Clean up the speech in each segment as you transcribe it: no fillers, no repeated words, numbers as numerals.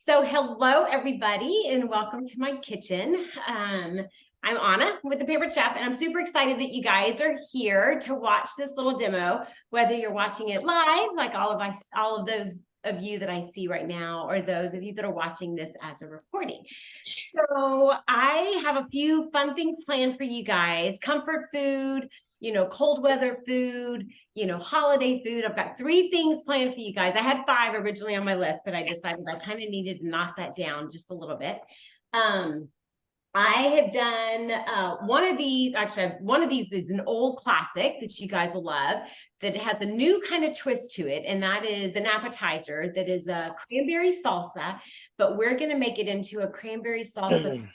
So hello, everybody, and welcome to my kitchen. I'm Anna with the Paper Chef, and I'm super excited that you guys are here to watch this little demo, whether you're watching it live, like all of those of you that I see right now, or those of you that are watching this as a recording. So I have a few fun things planned for you guys. Comfort food, cold weather food, holiday food. I've got 3 things planned for you guys. I had 5 originally on my list, but I decided I kind of needed to knock that down just a little bit. I have done one of these. Actually, one of these is an old classic that you guys will love, that has a new kind of twist to it, and that is an appetizer that is a cranberry salsa, but we're going to make it into a cranberry salsa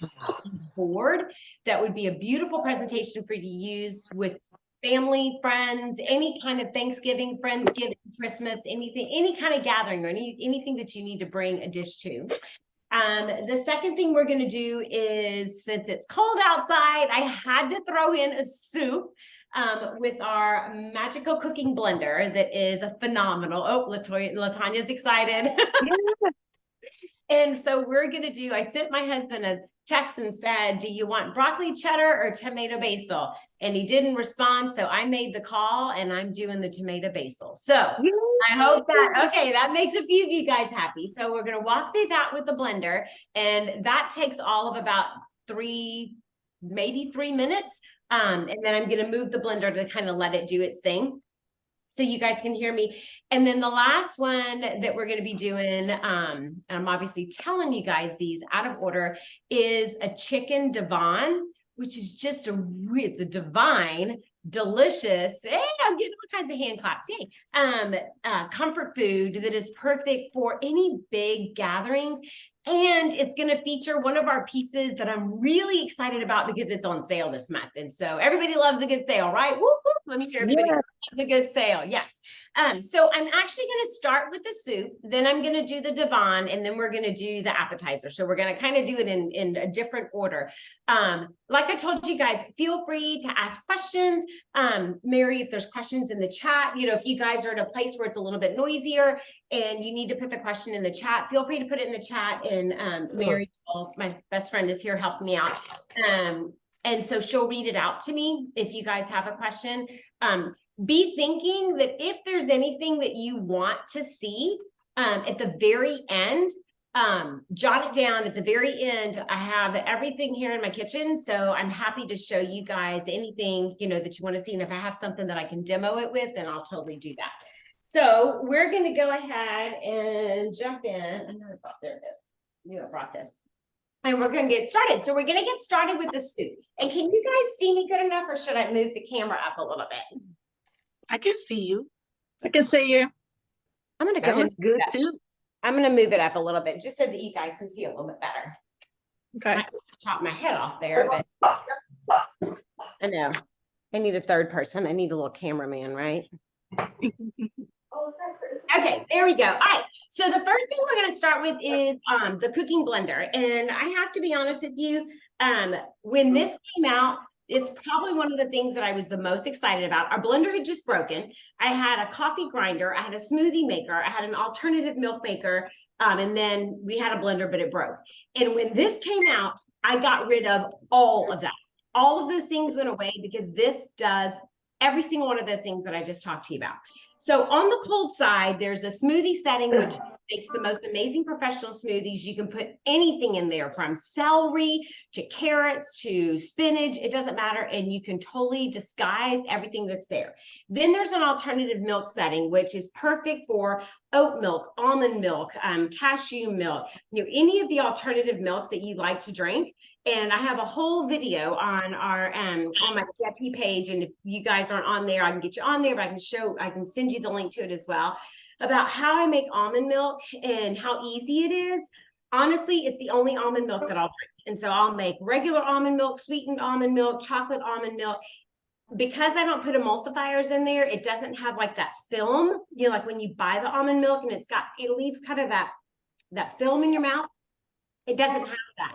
board that would be a beautiful presentation for you to use with family, friends, any kind of Thanksgiving, Friendsgiving, Christmas, anything, any kind of gathering, or anything that you need to bring a dish to. The second thing we're going to do is, since it's cold outside, I had to throw in a soup with our magical cooking blender that is a phenomenal. Oh, Latanya's excited. Yeah. And so we're going to do, I sent my husband a text and said, do you want broccoli cheddar or tomato basil? And he didn't respond. So I made the call and I'm doing the tomato basil. So I hope that makes a few of you guys happy. So we're going to walk through that with the blender, and that takes all of about 3, maybe 3 minutes. And then I'm going to move the blender to kind of let it do its thing, so you guys can hear me. And then the last one that we're going to be doing, and I'm obviously telling you guys these out of order, is a Chicken Divan, which is just it's a divine, delicious, hey, I'm getting all kinds of hand claps, yay, comfort food that is perfect for any big gatherings. And it's going to feature one of our pieces that I'm really excited about because it's on sale this month. And so everybody loves a good sale, right? Whoop, whoop. Let me hear everybody loves a good sale. Yes. So I'm actually going to start with the soup, then I'm going to do the divan, and then we're going to do the appetizer. So we're going to kind of do it in a different order. Like I told you guys, feel free to ask questions. Mary, if there's questions in the chat, if you guys are at a place where it's a little bit noisier and you need to put the question in the chat, feel free to put it in the chat. And Mary, my best friend, is here helping me out. And so she'll read it out to me if you guys have a question. Be thinking that if there's anything that you want to see at the very end, jot it down. At the very end, I have everything here in my kitchen, so I'm happy to show you guys anything that you want to see. And if I have something that I can demo it with, then I'll totally do that. So we're going to go ahead and jump in. There it is. I knew I brought this. And we're going to get started. So we're going to get started with the soup. And can you guys see me good enough, or should I move the camera up a little bit? I can see you. I can see you. I'm going to go ahead and good too. I'm going to move it up a little bit just so that you guys can see a little bit better. Okay. I chop my head off there, but I know I need a third person. I need a little cameraman, right? Okay, there we go. All right. So the first thing we're going to start with is the cooking blender. And I have to be honest with you, when this came out, it's probably one of the things that I was the most excited about. Our blender had just broken. I had a coffee grinder. I had a smoothie maker. I had an alternative milk maker. And then we had a blender, but it broke. And when this came out, I got rid of all of that. All of those things went away because this does every single one of those things that I just talked to you about. So on the cold side, there's a smoothie setting, which makes the most amazing professional smoothies. You can put anything in there, from celery to carrots to spinach. It doesn't matter. And you can totally disguise everything that's there. Then there's an alternative milk setting, which is perfect for oat milk, almond milk, cashew milk, any of the alternative milks that you like to drink. And I have a whole video on our on my VIP page. And if you guys aren't on there, I can get you on there, but I can send you the link to it as well, about how I make almond milk and how easy it is. Honestly, it's the only almond milk that I'll drink. And so I'll make regular almond milk, sweetened almond milk, chocolate almond milk. Because I don't put emulsifiers in there, it doesn't have like that film, like when you buy the almond milk and it leaves kind of that film in your mouth. It doesn't have that.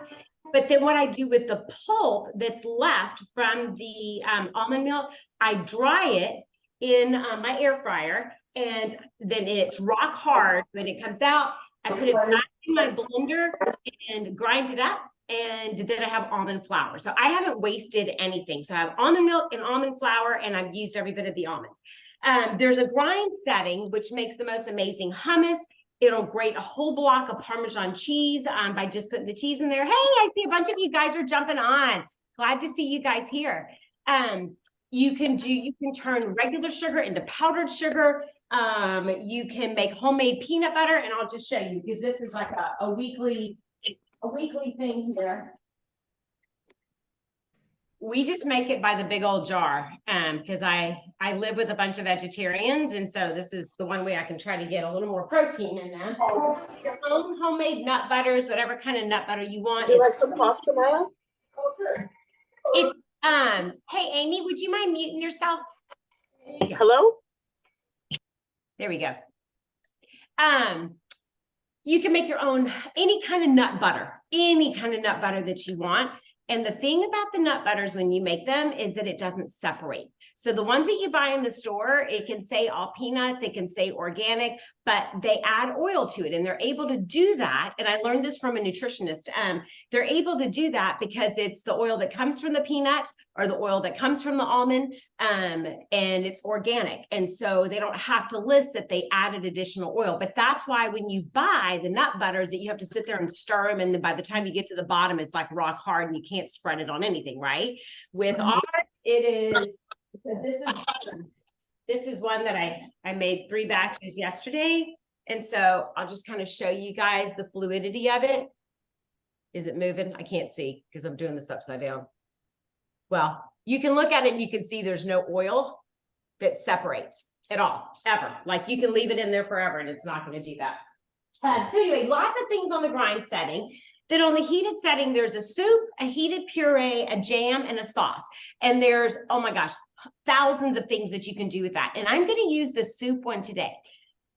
But then what I do with the pulp that's left from the almond milk, I dry it in my air fryer, and then it's rock hard when it comes out. I put it back in my blender and grind it up. And then I have almond flour. So I haven't wasted anything. So I have almond milk and almond flour, and I've used every bit of the almonds. There's a grind setting, which makes the most amazing hummus. It'll grate a whole block of Parmesan cheese by just putting the cheese in there. Hey, I see a bunch of you guys are jumping on. Glad to see you guys here. You can turn regular sugar into powdered sugar. You can make homemade peanut butter, and I'll just show you because this is like a weekly thing here. We just make it by the big old jar because I live with a bunch of vegetarians, and so this is the one way I can try to get a little more protein in them. Your own homemade nut butters, whatever kind of nut butter you want. Would you like some pasta now? Oh, sure. Hey Amy, would you mind muting yourself? Hello? There we go. You can make your own, any kind of nut butter that you want. And the thing about the nut butters when you make them is that it doesn't separate. So the ones that you buy in the store, it can say all peanuts, it can say organic, but they add oil to it, and they're able to do that. And I learned this from a nutritionist. They're able to do that because it's the oil that comes from the peanut or the oil that comes from the almond, and it's organic. And so they don't have to list that they added additional oil. But that's why when you buy the nut butters that you have to sit there and stir them, and then by the time you get to the bottom, it's like rock hard and you can't spread it on anything, right? With ours, it is. This is one that I made 3 batches yesterday. And so I'll just kind of show you guys the fluidity of it. Is it moving? I can't see because I'm doing this upside down. Well, you can look at it and you can see there's no oil that separates at all, ever. Like you can leave it in there forever and it's not going to do that. So anyway, lots of things on the grind setting. Then on the heated setting, there's a soup, a heated puree, a jam, and a sauce. And there's, oh my gosh, thousands of things that you can do with that. And I'm going to use the soup one today.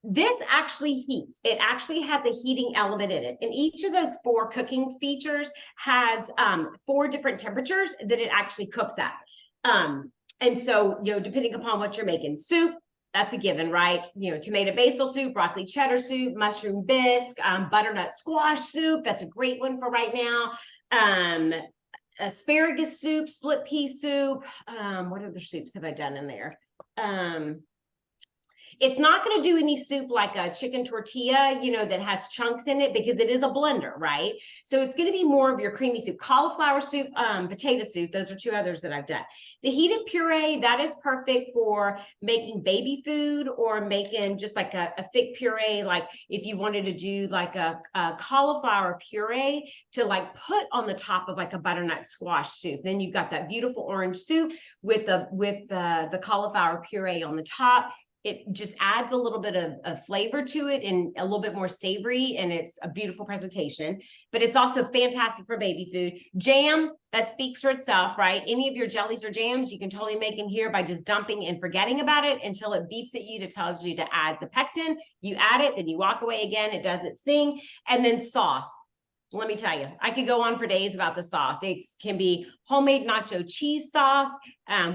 This actually heats. It actually has a heating element in it. And each of those 4 cooking features has 4 different temperatures that it actually cooks at. And so, depending upon what you're making, soup, that's a given, right? Tomato basil soup, broccoli cheddar soup, mushroom bisque, butternut squash soup. That's a great one for right now. Asparagus soup, split pea soup. What other soups have I done in there? It's not going to do any soup like a chicken tortilla, that has chunks in it because it is a blender, right? So it's going to be more of your creamy soup. Cauliflower soup, potato soup. Those are 2 others that I've done. The heated puree, that is perfect for making baby food or making just like a thick puree. Like if you wanted to do like a cauliflower puree to like put on the top of like a butternut squash soup. Then you've got that beautiful orange soup with the cauliflower puree on the top. It just adds a little bit of flavor to it and a little bit more savory, and it's a beautiful presentation, but it's also fantastic for baby food. Jam, that speaks for itself, right? Any of your jellies or jams, you can totally make in here by just dumping and forgetting about it until it beeps at you to tells you to add the pectin. You add it, then you walk away again, it does its thing. And then sauce. Let me tell you, I could go on for days about the sauce. It can be homemade nacho cheese sauce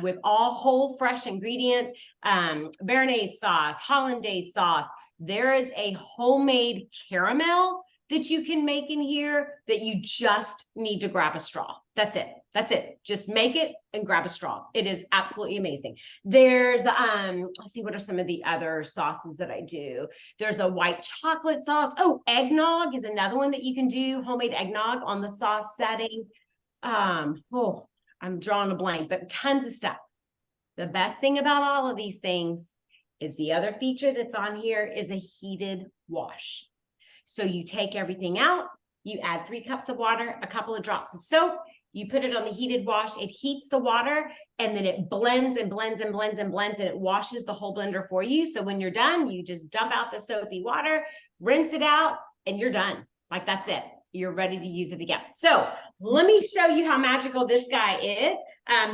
with all whole fresh ingredients, Béarnaise sauce, Hollandaise sauce. There is a homemade caramel that you can make in here that you just need to grab a straw. That's it. That's it. Just make it and grab a straw. It is absolutely amazing. There's, let's see, what are some of the other sauces that I do? There's a white chocolate sauce. Oh, eggnog is another one that you can do, homemade eggnog on the sauce setting. I'm drawing a blank, but tons of stuff. The best thing about all of these things is the other feature that's on here is a heated wash. So you take everything out, you add 3 cups of water, a couple of drops of soap, you put it on the heated wash, it heats the water, and then it blends and blends and blends and blends, and it washes the whole blender for you. So when you're done, you just dump out the soapy water, rinse it out, and you're done. Like that's it. You're ready to use it again. So let me show you how magical this guy is.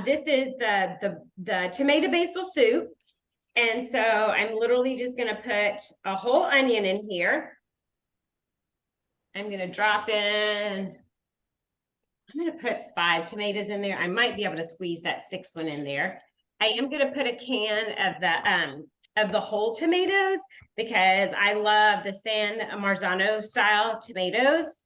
This is the tomato basil soup. And so I'm literally just going to put a whole onion in here. I'm going to drop in, I'm going to put 5 tomatoes in there. I might be able to squeeze that 6th one in there. I am going to put a can of of the whole tomatoes because I love the San Marzano style tomatoes.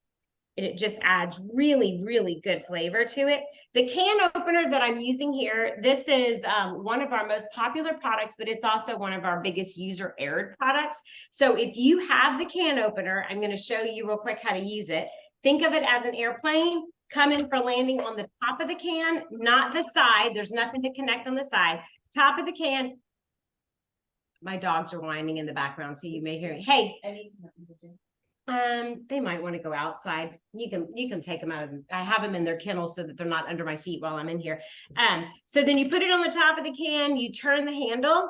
It just adds really, really good flavor to it. The can opener that I'm using here, this is one of our most popular products, but it's also one of our biggest user error products. So if you have the can opener, I'm going to show you real quick how to use it. Think of it as an airplane coming for landing on the top of the can, not the side. There's nothing to connect on the side. Top of the can. My dogs are whining in the background, so you may hear me. Hey. They might want to go outside. You can take them out of, I have them in their kennels so that they're not under my feet while I'm in here. So then you put it on the top of the can, you turn the handle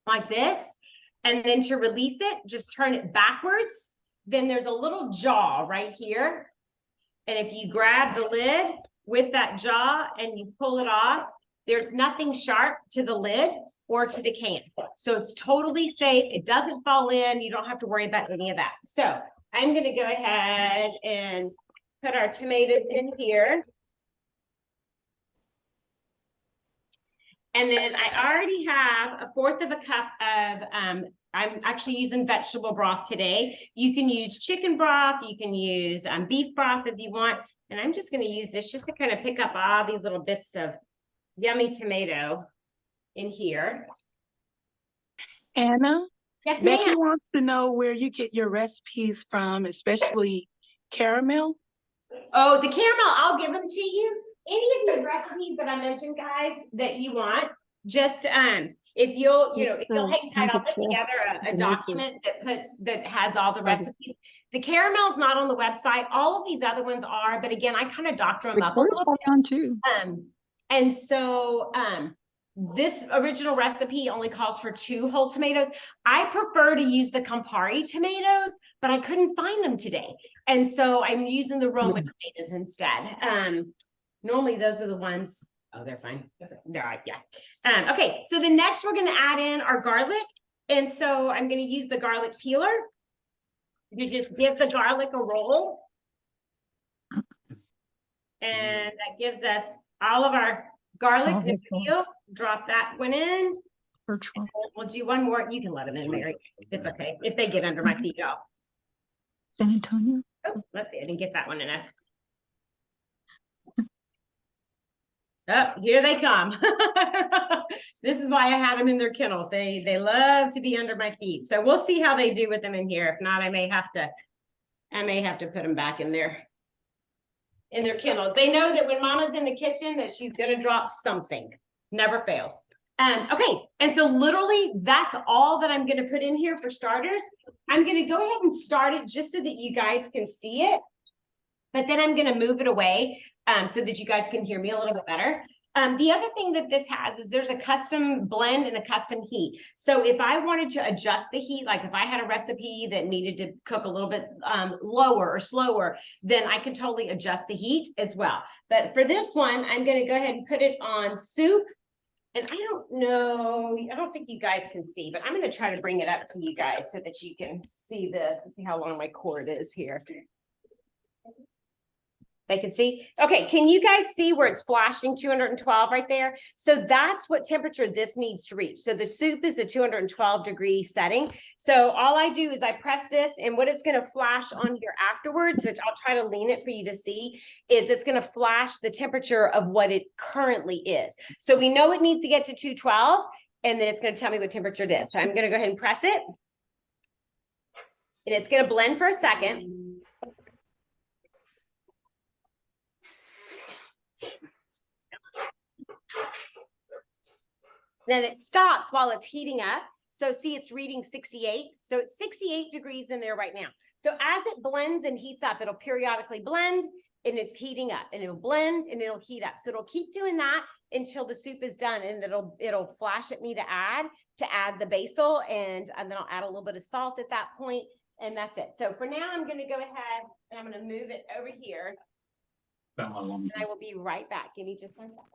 like this, and then to release it, just turn it backwards. Then there's a little jaw right here. And if you grab the lid with that jaw and you pull it off, there's nothing sharp to the lid or to the can. So it's totally safe. It doesn't fall in. You don't have to worry about any of that. So I'm going to go ahead and put our tomatoes in here. And then I already have 1/4 of a cup of, I'm actually using vegetable broth today. You can use chicken broth. You can use beef broth if you want. And I'm just going to use this just to kind of pick up all these little bits of yummy tomato in here. Anna, Yes, Becky ma'am. wants to know where you get your recipes from, especially caramel. Oh, the caramel, I'll give them to you. Any of these recipes that I mentioned, guys, that you want, just if you'll hang tight, I'll put together a document that has all the recipes. The caramel's not on the website. All of these other ones are, but again, I kind of doctor them up a little bit. Too. And so this original recipe only calls for 2 whole tomatoes. I prefer to use the Campari tomatoes, but I couldn't find them today. And so I'm using the Roma tomatoes instead. Normally those are the ones, oh, they're fine. They're all right, yeah. Okay, so the next we're gonna add in our garlic. And so I'm gonna use the garlic peeler. You just give the garlic a roll. And that gives us all of our garlic no peel. Drop that one in. Virtual. We'll do one more. You can let them in, Mary. It's okay. If they get under my feet, y'all. San Antonio. Oh, let's see. I didn't get that one enough. Oh, here they come. This is why I had them in their kennels. They love to be under my feet. So we'll see how they do with them in here. If not, I may have to put them back in their kennels. They know that when mama's in the kitchen that she's gonna drop something. Never fails. Okay, and so literally that's all that I'm gonna put in here for starters. I'm gonna go ahead and start it just so that you guys can see it. But then I'm gonna move it away so that you guys can hear me a little bit better. The other thing that this has is there's a custom blend and a custom heat. So if I wanted to adjust the heat, like if I had a recipe that needed to cook a little bit lower or slower, then I can totally adjust the heat as well. But for this one, I'm gonna go ahead and put it on soup. And I don't know, I don't think you guys can see, but I'm gonna try to bring it up to you guys so that you can see this and see how long my cord is here. They can see. Okay, can you guys see where it's flashing 212 right there? So that's what temperature this needs to reach. So the soup is a 212-degree setting. So all I do is I press this, and what it's going to flash on here afterwards, which I'll try to lean it for you to see, is it's going to flash the temperature of what it currently is. So we know it needs to get to 212, and then it's going to tell me what temperature it is. So I'm going to go ahead and press it. And it's going to blend for a second. Then it stops while it's heating up. So see, it's reading 68. So it's 68 degrees in there right now. So as it blends and heats up, it'll periodically blend and it's heating up, and it'll blend and it'll heat up. So it'll keep doing that until the soup is done, and it'll flash at me to add the basil, and then I'll add a little bit of salt at that point, and that's it. So for now, I'm going to go ahead and I'm going to move it over here. And I will be right back. Give me just 1 second.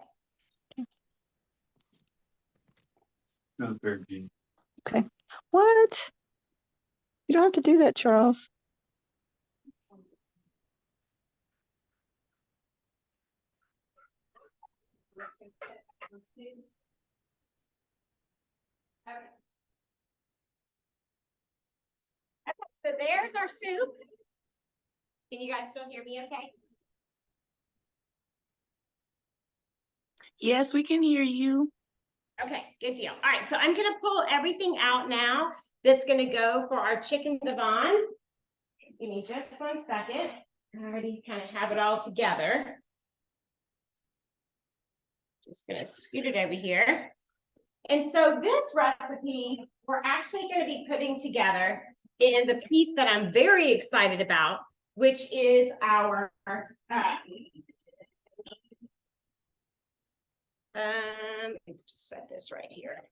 Okay. What? You don't have to do that, Charles. So there's our soup. Can you guys still hear me okay? Yes, we can hear you. Okay, good deal. All right, so I'm gonna pull everything out now that's gonna go for our chicken divan. Give me just 1 second. I already kind of have it all together. Just gonna scoot it over here. And so this recipe, we're actually gonna be putting together in the piece that I'm very excited about, which is our, just set this right here,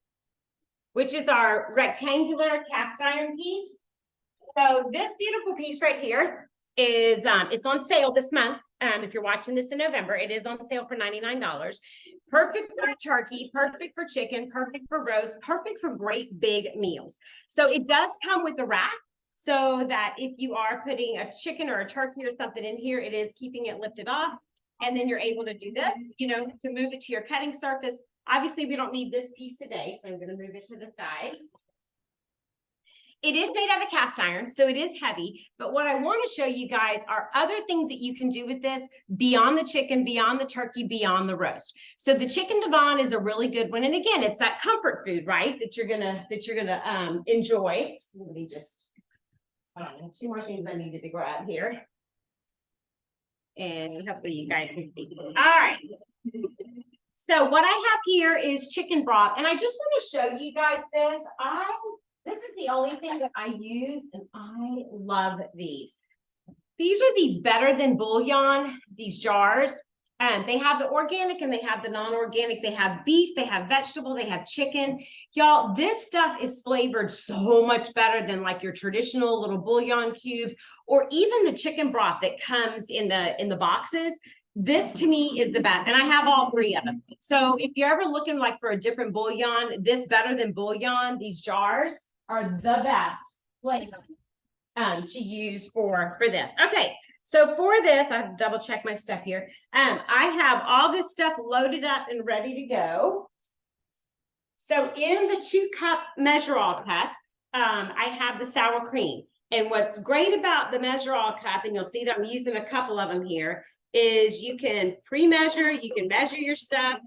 which is our rectangular cast iron piece. So this beautiful piece right here is, it's on sale this month. If you're watching this in November, it is on sale for $99. Perfect for turkey, perfect for chicken, perfect for roast, perfect for great big meals. So it does come with the rack, so that if you are putting a chicken or a turkey or something in here, it is keeping it lifted off. And then you're able to do this, you know, to move it to your cutting surface. Obviously, we don't need this piece today, so I'm going to move it to the side. It is made out of cast iron, so it is heavy, but what I want to show you guys are other things that you can do with this beyond the chicken, beyond the turkey, beyond the roast. So the chicken divan is a really good one. And again, it's that comfort food, right? That you're gonna enjoy. Let me just, two more things I needed to grab here. And hopefully you guys can see. All right. So what I have here is chicken broth, and I just want to show you guys this. This is the only thing that I use, and I love these. These are these better than bouillon, these jars. And they have the organic and they have the non-organic. They have beef, they have vegetable, they have chicken. Y'all, this stuff is flavored so much better than like your traditional little bouillon cubes, or even the chicken broth that comes in the boxes. This to me is the best, and I have all three of them. So if you're ever looking like for a different bouillon, this better than bouillon, these jars are the best flavor to use for this. Okay, so for this, I have to double check my stuff here. I have all this stuff loaded up and ready to go. So in the 2-cup measure-all cup, I have the sour cream. And what's great about the measure-all cup, and you'll see that I'm using a couple of them here, is you can pre-measure, you can measure your stuff,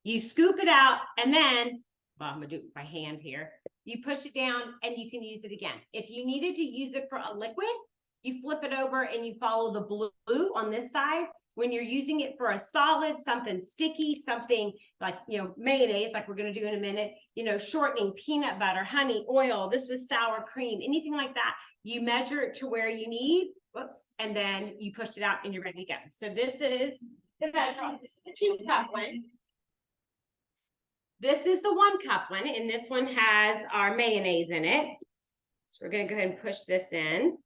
you scoop it out, and then, well, I'm gonna do it by hand here. You push it down and you can use it again. If you needed to use it for a liquid, you flip it over and you follow the blue on this side. When you're using it for a solid, something sticky, something like, you know, mayonnaise, like we're gonna do in a minute, you know, shortening, peanut butter, honey, oil, this was sour cream, anything like that, you measure it to where you need, whoops, and then you pushed it out and you're ready to go. So this is the measure, this is the 2-cup one. This is the 1-cup one, and this one has our mayonnaise in it. So we're gonna go ahead and push this in.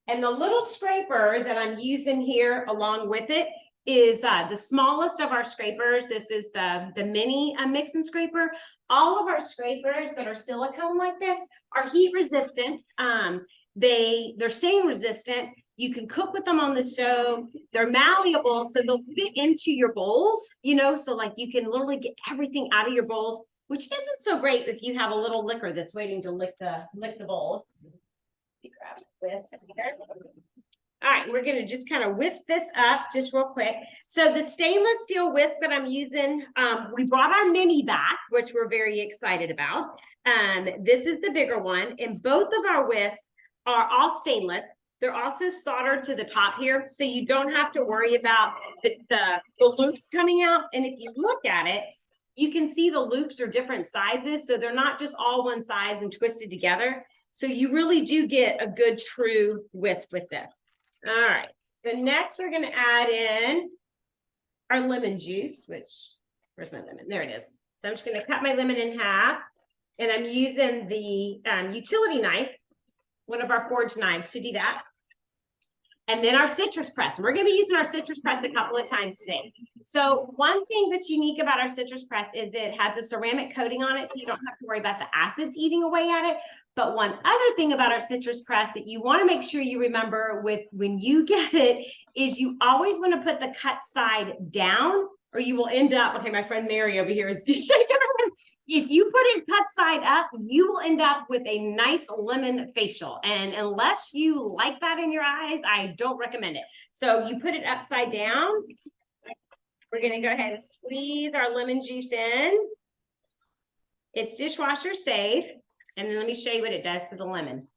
And the little scraper that I'm using here along with it is the smallest of our scrapers. This is the mini mix and scraper. All of our scrapers that are silicone like this are heat resistant. They're stain resistant. You can cook with them on the stove. They're malleable, so they'll fit into your bowls, you know, so like you can literally get everything out of your bowls, which isn't so great if you have a little liquor that's waiting to lick the bowls. Grab this here. All right, we're gonna just kind of whisk this up just real quick. So the stainless steel whisk that I'm using, we brought our mini back, which we're very excited about. This is the bigger one, and both of our whisks are all stainless. They're also soldered to the top here, so you don't have to worry about the loops coming out. And if you look at it, you can see the loops are different sizes, so they're not just all one size and twisted together. So you really do get a good true whisk with this. All right, so next we're gonna add in our lemon juice, which, where's my lemon? There it is. So I'm just gonna cut my lemon in half, and I'm using the utility knife, one of our forged knives, to do that. And then our citrus press. And we're going to be using our citrus press a couple of times today. So one thing that's unique about our citrus press is that it has a ceramic coating on it, so you don't have to worry about the acids eating away at it. But one other thing about our citrus press that you want to make sure you remember with when you get it is you always want to put the cut side down or you will end up, okay, my friend Mary over here is shaking her head. If you put it cut side up, you will end up with a nice lemon facial. And unless you like that in your eyes, I don't recommend it. So you put it upside down. We're gonna go ahead and squeeze our lemon juice in. It's dishwasher safe. And then let me show you what it does to the lemon.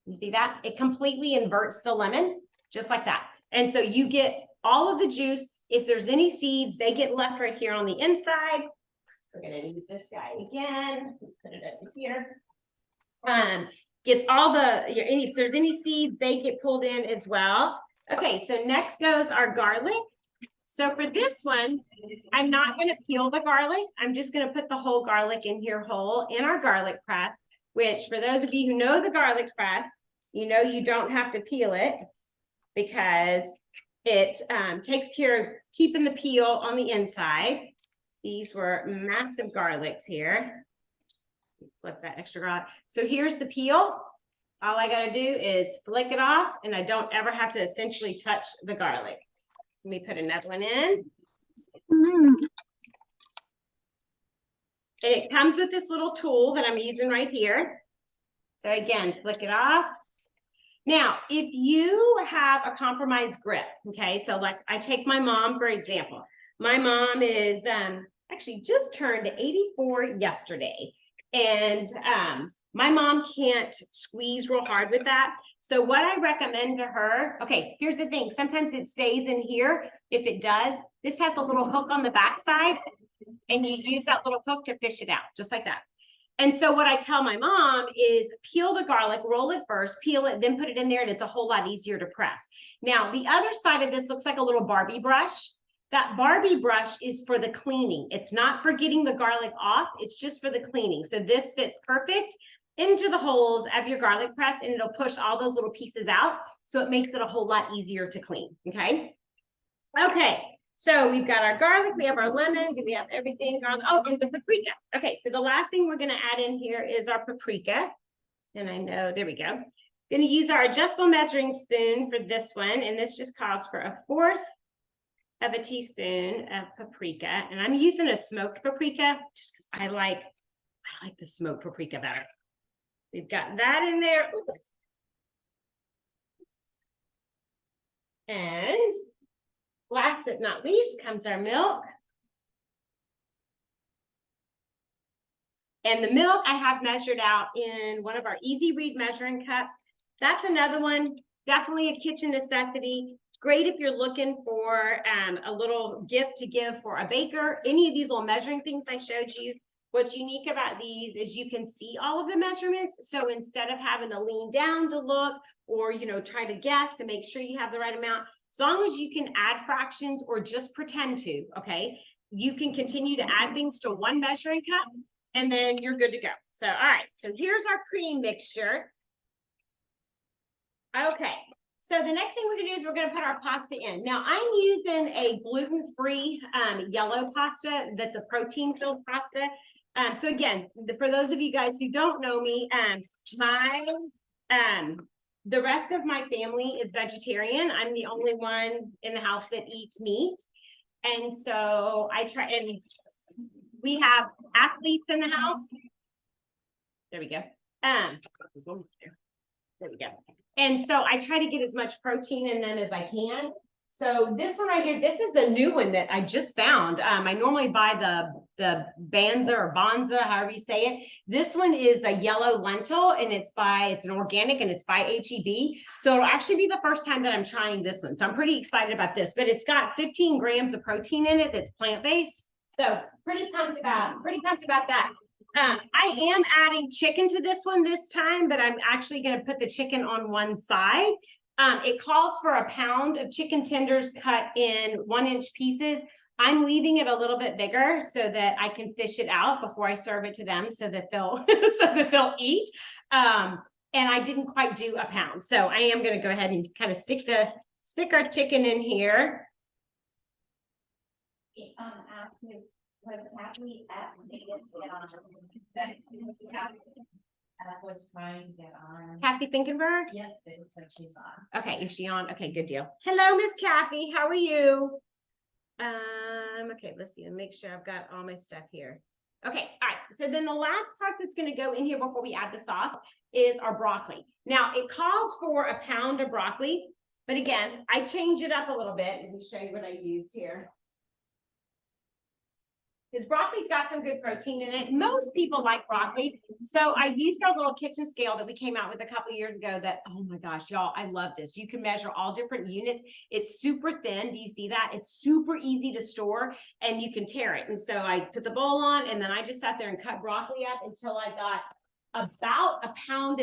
You see that? It completely inverts the lemon, just like that. And so you get all of the juice. If there's any seeds, they get left right here on the inside. We're gonna use this guy again. Put it over here. Gets all the, if there's any seeds, they get pulled in as well. Okay, so next goes our garlic. So for this one, I'm not gonna peel the garlic. I'm just gonna put the whole garlic in here whole in our garlic press, which for those of you who know the garlic press, you know you don't have to peel it because it takes care of keeping the peel on the inside. These were massive garlics here. Flip that extra garlic. So here's the peel. All I gotta do is flick it off and I don't ever have to essentially touch the garlic. Let me put another one in. And it comes with this little tool that I'm using right here. So again, flick it off. Now, if you have a compromised grip, okay, so like I take my mom, for example. My mom is actually just turned 84 yesterday. And my mom can't squeeze real hard with that. So what I recommend to her, okay, here's the thing. Sometimes it stays in here. If it does, this has a little hook on the backside and you use that little hook to fish it out, just like that. And so what I tell my mom is peel the garlic, roll it first, peel it, then put it in there, and it's a whole lot easier to press. Now, the other side of this looks like a little Barbie brush. That Barbie brush is for the cleaning. It's not for getting the garlic off. It's just for the cleaning. So this fits perfect into the holes of your garlic press, and it'll push all those little pieces out. So it makes it a whole lot easier to clean, okay? Okay. So we've got our garlic, we have our lemon, we have everything. Oh, and the paprika. Okay, so the last thing we're gonna add in here is our paprika. And I know, there we go. Gonna use our adjustable measuring spoon for this one. And this just calls for 1/4 of a teaspoon of paprika. And I'm using a smoked paprika just because I like the smoked paprika better. We've got that in there. Oops. And last but not least comes our milk. And the milk I have measured out in one of our easy read measuring cups. That's another one, definitely a kitchen necessity. Great if you're looking for a little gift to give for a baker. Any of these little measuring things I showed you. What's unique about these is you can see all of the measurements. So instead of having to lean down to look or, you know, try to guess to make sure you have the right amount, as long as you can add fractions or just pretend to, okay, you can continue to add things to one measuring cup and then you're good to go. So, all right, so here's our cream mixture. Okay, so the next thing we're gonna do is we're gonna put our pasta in. Now I'm using a gluten-free yellow pasta that's a protein-filled pasta. So again, for those of you guys who don't know me, the rest of my family is vegetarian. I'm the only one in the house that eats meat. And so I try, and we have athletes in the house. There we go. There we go. And so I try to get as much protein in them as I can. So this one right here, this is the new one that I just found. I normally buy the Banza or Bonza, however you say it. This one is a yellow lentil and it's an organic and it's by HEB. So it'll actually be the first time that I'm trying this one. So I'm pretty excited about this, but it's got 15 grams of protein in it that's plant-based. So pretty pumped about that. I am adding chicken to this one this time, but I'm actually going to put the chicken on one side. It calls for 1 pound of chicken tenders cut in 1-inch pieces. I'm leaving it a little bit bigger so that I can fish it out before I serve it to them so that they'll eat. And I didn't quite do 1 pound. So I am going to go ahead and kind of stick our chicken in here. Was trying to get on. Kathy Finkenberg? Yeah, it looks like she's on. Okay, is she on? Okay, good deal. Hello, Miss Kathy. How are you? Okay, let's see, make sure I've got all my stuff here. Okay, all right, so then the last part that's gonna go in here before we add the sauce is our broccoli. Now, it calls for a pound of broccoli, but again, I change it up a little bit. Let me show you what I used here. Because broccoli's got some good protein in it. Most people like broccoli. So I used our little kitchen scale that we came out with a couple years ago that, oh my gosh, y'all, I love this. You can measure all different units. It's super thin. Do you see that? It's super easy to store and you can tear it. And so I put the bowl on and then I just sat there and cut broccoli up until I got about 1.5 pounds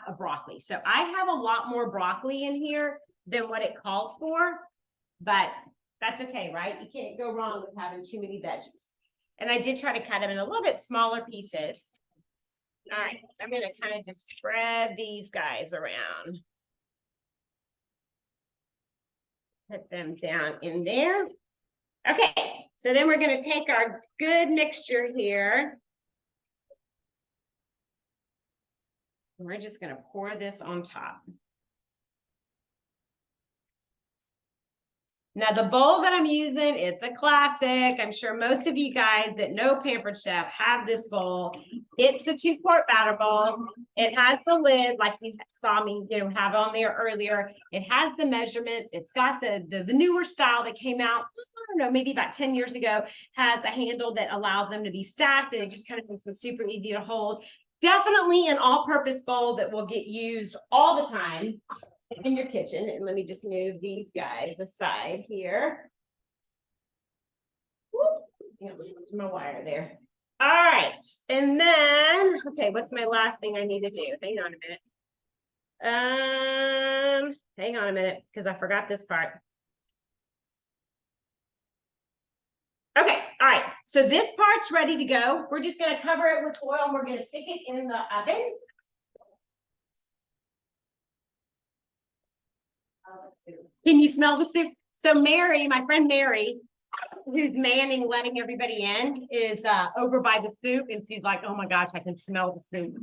of broccoli. So I have a lot more broccoli in here than what it calls for, but that's okay, right? You can't go wrong with having too many veggies. And I did try to cut them in a little bit smaller pieces. All right, I'm gonna kind of just spread these guys around. Put them down in there. Okay, so then we're gonna take our good mixture here. We're just gonna pour this on top. Now the bowl that I'm using, it's a classic. I'm sure most of you guys that know Pampered Chef have this bowl. It's a 2-quart batter bowl. It has the lid like you saw me have on there earlier. It has the measurements. It's got the newer style that came out, I don't know, maybe about 10 years ago, has a handle that allows them to be stacked and it just kind of makes it super easy to hold. Definitely an all-purpose bowl that will get used all the time in your kitchen. And let me just move these guys aside here. To my wire there. All right, and then okay, what's my last thing I need to do? Hang on a minute. Hang on a minute because I forgot this part. Okay, all right, so this part's ready to go. We're just going to cover it with oil and we're going to stick it in the oven. Can you smell the soup? So Mary, my friend Mary, who's manning, letting everybody in, is over by the soup, and she's like, "Oh my gosh, I can smell the soup."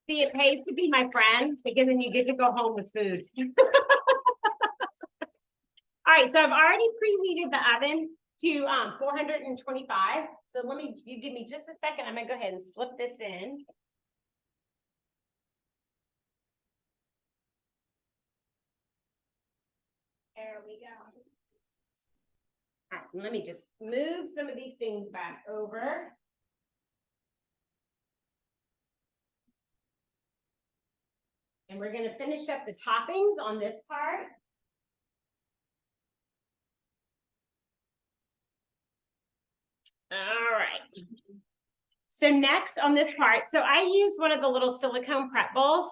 See, it pays to be my friend because then you get to go home with food. All right, so I've already preheated the oven to 425. So let me, if you give me just a second, I'm gonna go ahead and slip this in. There we go. All right, let me just move some of these things back over. And we're going to finish up the toppings on this part. All right. So next on this part, so I use one of the little silicone prep bowls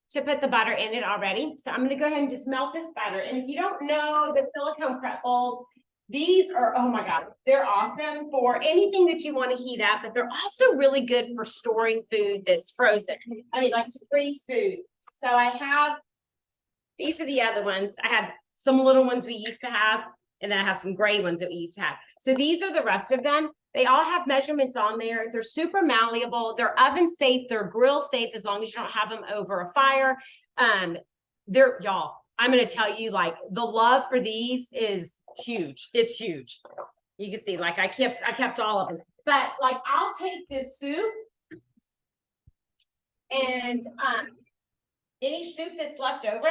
to put the butter in it already. So I'm going to go ahead and just melt this butter. And if you don't know the silicone prep bowls, these are, oh my God, they're awesome for anything that you want to heat up, but they're also really good for storing food that's frozen. I mean, like to freeze food. So I have, these are the other ones. I have some little ones we used to have, and then I have some gray ones that we used to have. So these are the rest of them. They all have measurements on there. They're super malleable. They're oven safe. They're grill safe as long as you don't have them over a fire. Y'all, I'm going to tell you, like, the love for these is huge. It's huge. You can see, like, I kept all of them. But like, I'll take this soup and any soup that's left over,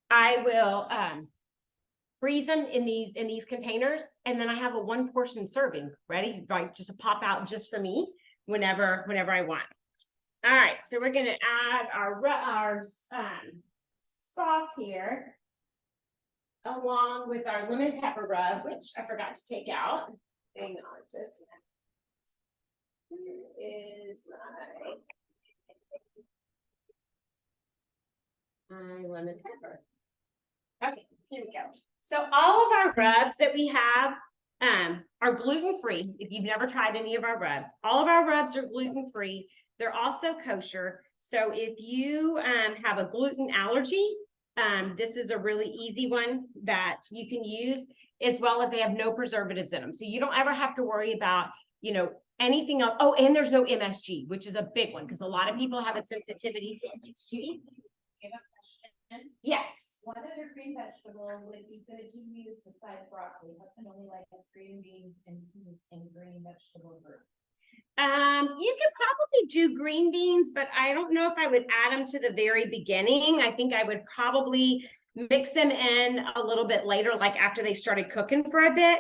I will freeze them in these containers, and then I have a 1-portion serving ready, right, just to pop out just for me whenever I want. All right, so we're gonna add our sauce here, along with our lemon pepper rub, which I forgot to take out. Hang on, just a minute. Here is my lemon pepper. Okay, here we go. So all of our rubs that we have are gluten-free. If you've never tried any of our rubs, all of our rubs are gluten-free. They're also kosher. So if you have a gluten allergy, this is a really easy one that you can use, as well as they have no preservatives in them. So you don't ever have to worry about, anything else. Oh, and there's no MSG, which is a big one because a lot of people have a sensitivity to MSG. Yes. What other green vegetable would be good to use besides broccoli? Husband only likes green beans and peas and green vegetable group. You could probably do green beans, but I don't know if I would add them to the very beginning. I think I would probably mix them in a little bit later, like after they started cooking for a bit.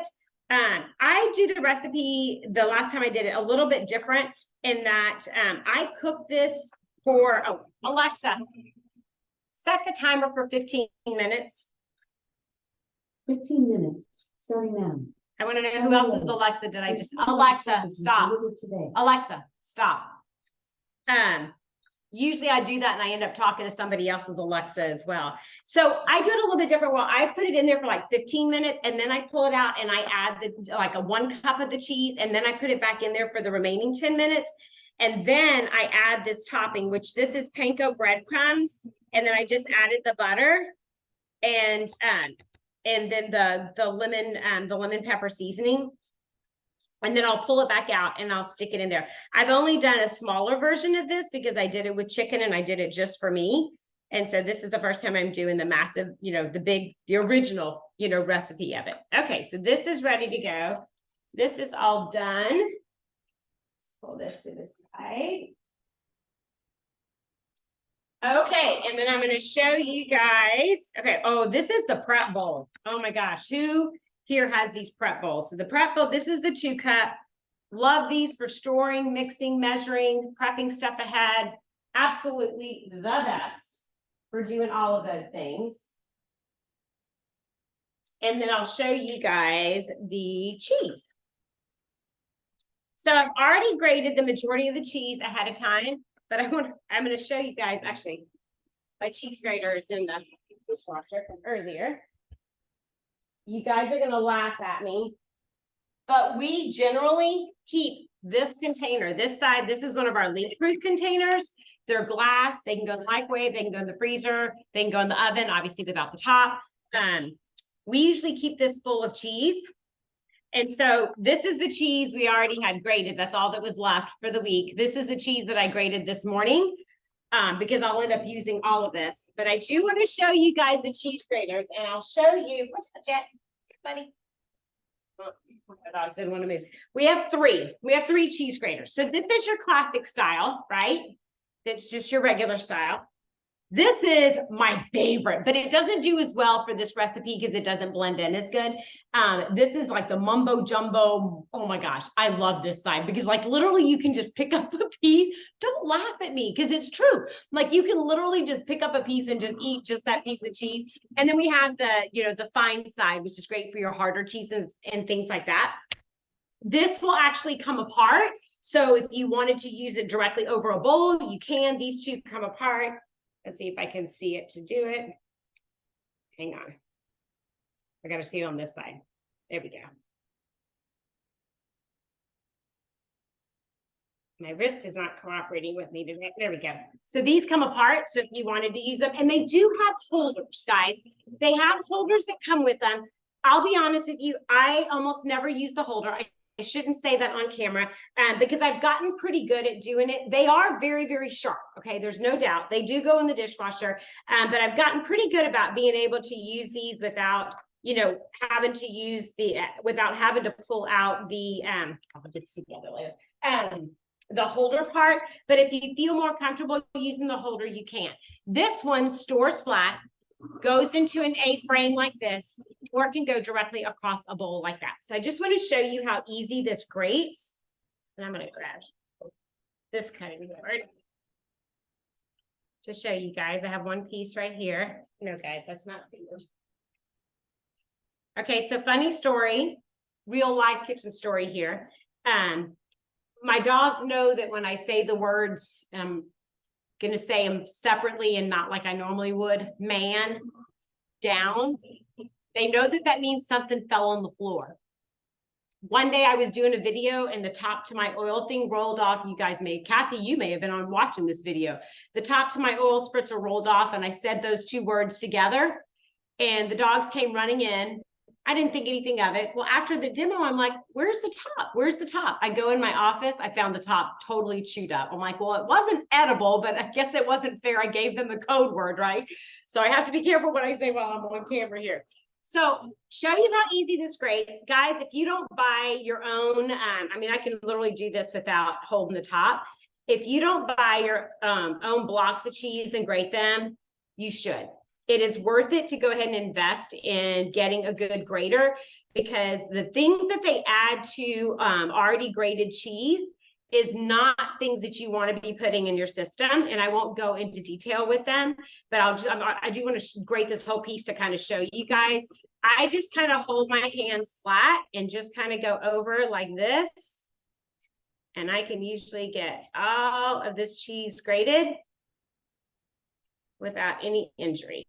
I do the recipe the last time I did it a little bit different in that I cooked this for, oh, Alexa, set the timer for 15 minutes. 15 minutes, starting now. I want to know who else is Alexa. Did I just, Alexa, stop. Today. Alexa, stop. Usually I do that and I end up talking to somebody else's Alexa as well. So I do it a little bit different. Well, I put it in there for like 15 minutes and then I pull it out and I add like a 1 cup of the cheese and then I put it back in there for the remaining 10 minutes. And then I add this topping, which this is panko breadcrumbs. And then I just added the butter and then the lemon pepper seasoning. And then I'll pull it back out and I'll stick it in there. I've only done a smaller version of this because I did it with chicken and I did it just for me. And so this is the first time I'm doing the massive, the original, recipe of it. Okay, so this is ready to go. This is all done. Let's pull this to the side. Okay, and then I'm going to show you guys. Okay, oh, this is the prep bowl. Oh my gosh, who here has these prep bowls? So the prep bowl, this is the 2 cup. Love these for storing, mixing, measuring, prepping stuff ahead. Absolutely the best for doing all of those things. And then I'll show you guys the cheese. So I've already grated the majority of the cheese ahead of time, but I'm going to show you guys, actually, my cheese grater is in the dishwasher from earlier. You guys are going to laugh at me, but we generally keep this container, this side. This is one of our leak-proof containers. They're glass. They can go in the microwave. They can go in the freezer. They can go in the oven, obviously without the top. We usually keep this full of cheese. And so this is the cheese we already had grated. That's all that was left for the week. This is the cheese that I grated this morning because I'll end up using all of this. But I do want to show you guys the cheese graters and I'll show you. What's the jet, buddy? Oh, my dogs didn't want to move. We have 3. We have 3 cheese graters. So this is your classic style, right? That's just your regular style. This is my favorite, but it doesn't do as well for this recipe because it doesn't blend in as good. This is like the mumbo jumbo. Oh my gosh, I love this side because like literally you can just pick up a piece. Don't laugh at me because it's true. Like you can literally just pick up a piece and just eat just that piece of cheese. And then we have the, the fine side, which is great for your harder cheeses and things like that. This will actually come apart. So if you wanted to use it directly over a bowl, you can. These 2 come apart. Let's see if I can see it to do it. Hang on. I got to see it on this side. There we go. My wrist is not cooperating with me today. There we go. So these come apart. So if you wanted to use them, and they do have holders, guys. They have holders that come with them. I'll be honest with you. I almost never use the holder. I shouldn't say that on camera because I've gotten pretty good at doing it. They are very, very sharp. Okay, there's no doubt. They do go in the dishwasher, but I've gotten pretty good about being able to use these without, having to use without having to pull out the, I'll put this together later, the holder part. But if you feel more comfortable using the holder, you can. This one stores flat, goes into an A-frame like this, or it can go directly across a bowl like that. So I just want to show you how easy this grates. And I'm going to grab this cutting board to show you guys. I have one piece right here. No, guys, that's not for you. Okay, so funny story, real life kitchen story here. My dogs know that when I say the words, gonna say them separately and not like I normally would, man, down. They know that that means something fell on the floor. One day I was doing a video and the top to my oil thing rolled off. You guys Kathy, you may have been on watching this video. The top to my oil spritzer rolled off and I said those 2 words together and the dogs came running in I didn't think anything of it. Well, after the demo, I'm like, where's the top? Where's the top? I go in my office. I found the top totally chewed up. I'm like, well, it wasn't edible, but I guess it wasn't fair. I gave them the code word, right? So I have to be careful what I say while I'm on camera here. So show you how easy this grates. Guys, if you don't buy your own, I mean, I can literally do this without holding the top. If you don't buy your own blocks of cheese and grate them, you should. It is worth it to go ahead and invest in getting a good grater, because the things that they add to already grated cheese is not things that you want to be putting in your system. And I won't go into detail with them, but I do want to grate this whole piece to kind of show you guys. I just kind of hold my hands flat and just kind of go over like this. And I can usually get all of this cheese grated without any injury.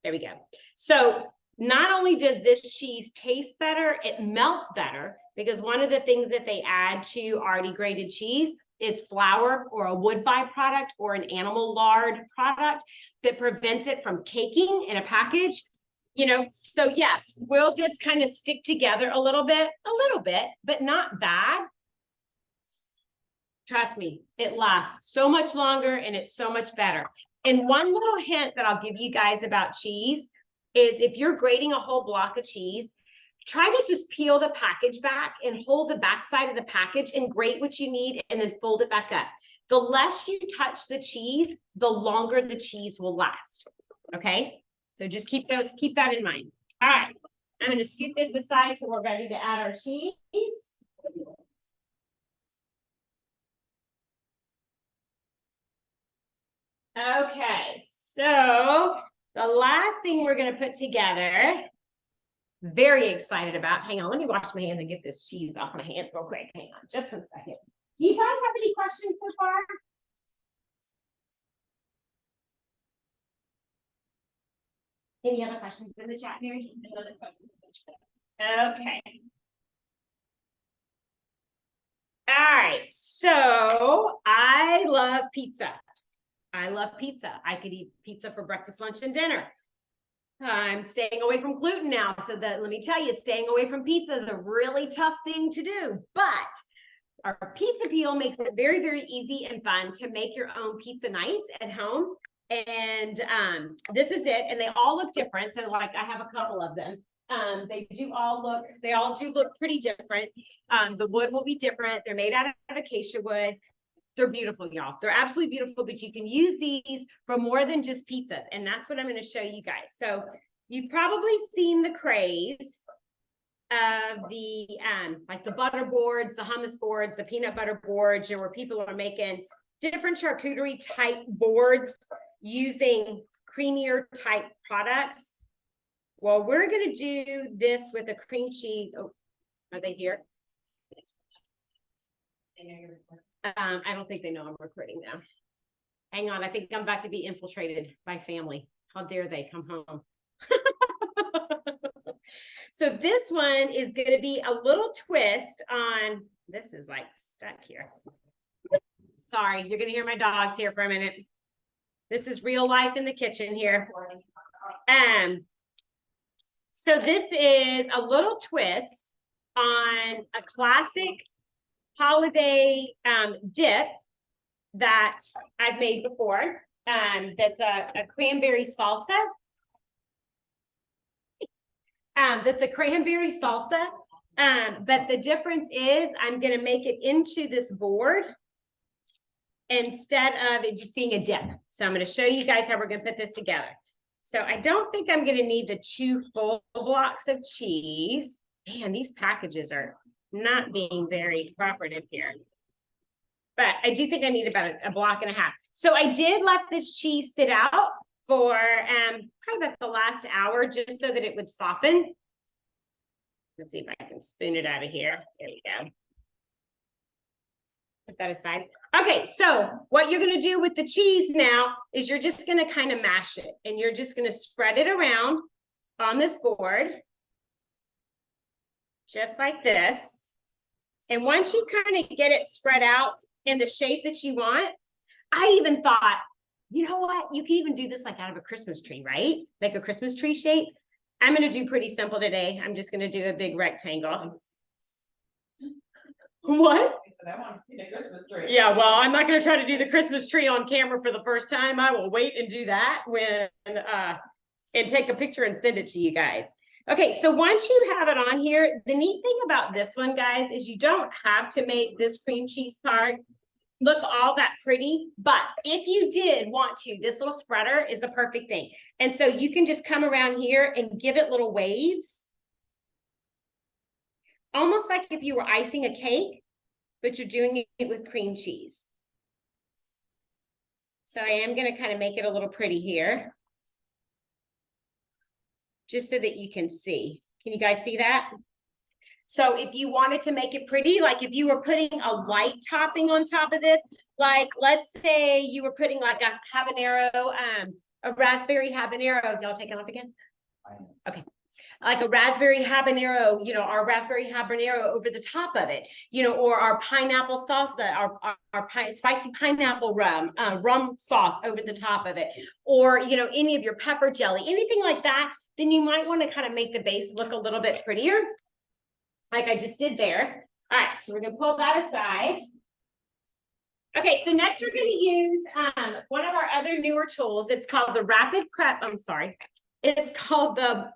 There we go. So not only does this cheese taste better, it melts better, because one of the things that they add to already grated cheese is flour or a wood byproduct or an animal lard product that prevents it from caking in a package. You know, so yes, will this kind of stick together a little bit, but not bad. Trust me, it lasts so much longer and it's so much better. And one little hint that I'll give you guys about cheese is, if you're grating a whole block of cheese, try to just peel the package back and hold the back side of the package and grate what you need and then fold it back up. The less you touch the cheese, the longer the cheese will last. Okay, so just keep that in mind. All right, I'm going to scoot this aside so we're ready to add our cheese. Okay, so the last thing we're going to put together, very excited about. Hang on, let me wash my hands and get this cheese off my hands real quick. Hang on just 1 second. Do you guys have any questions so far? Any other questions in the chat, Mary? Okay. All right, so I love pizza. I could eat pizza for breakfast, lunch, and dinner. I'm staying away from gluten now, so that, let me tell you, staying away from pizza is a really tough thing to do. But our pizza peel makes it very, very easy and fun to make your own pizza nights at home. And this is it, and they all look different. So like, I have a couple of them. They all do look pretty different. The wood will be different. They're made out of acacia wood. They're beautiful, y'all. They're absolutely beautiful, but you can use these for more than just pizzas. And that's what I'm going to show you guys. So you've probably seen the craze of the, like the butter boards, the hummus boards, the peanut butter boards, where people are making different charcuterie type boards using creamier type products. Well, we're going to do this with a cream cheese. Oh, are they here? I don't think they know I'm recording now. Hang on, I think I'm about to be infiltrated by family. How dare they come home? So this one is going to be a little twist on, this is like stuck here. Sorry, you're going to hear my dogs here for a minute. This is real life in the kitchen here. So this is a little twist on a classic holiday dip that I've made before. That's a cranberry salsa. That's a cranberry salsa. But the difference is I'm going to make it into this board instead of it just being a dip. So I'm going to show you guys how we're going to put this together. So I don't think I'm going to need the 2 full blocks of cheese. Man, these packages are not being very cooperative here, but I do think I need about a block and a half. So I did let this cheese sit out for probably about the last hour, just so that it would soften. Let's see if I can spoon it out of here. There we go. Put that aside. Okay, so what you're going to do with the cheese now is you're just going to kind of mash it, and you're just going to spread it around on this board, just like this. And once you kind of get it spread out in the shape that you want, I even thought, you know what? You can even do this like out of a Christmas tree, right? Like a Christmas tree shape. I'm gonna do pretty simple today. I'm just gonna do a big rectangle. What? I want to see the Christmas tree. Yeah, well, I'm not gonna try to do the Christmas tree on camera for the first time. I will wait and do that when, and take a picture and send it to you guys. Okay, so once you have it on here, the neat thing about this one, guys, is you don't have to make this cream cheese part look all that pretty, but if you did want to, this little spreader is the perfect thing. And so you can just come around here and give it little waves. Almost like if you were icing a cake, but you're doing it with cream cheese. So I am gonna kind of make it a little pretty here. Just so that you can see. Can you guys see that? So if you wanted to make it pretty, like if you were putting a light topping on top of this, like let's say you were putting like a habanero, a raspberry habanero, y'all take it off again? Okay. Like a raspberry habanero, you know, our raspberry habanero over the top of it, you know, or our pineapple salsa, our spicy pineapple rum sauce over the top of it, or, you know, any of your pepper jelly, anything like that, then you might want to kind of make the base look a little bit prettier, like I just did there. All right, so we're gonna pull that aside. Okay, so next we're gonna use one of our other newer tools. It's called the Rapid Prep. I'm sorry. It's called the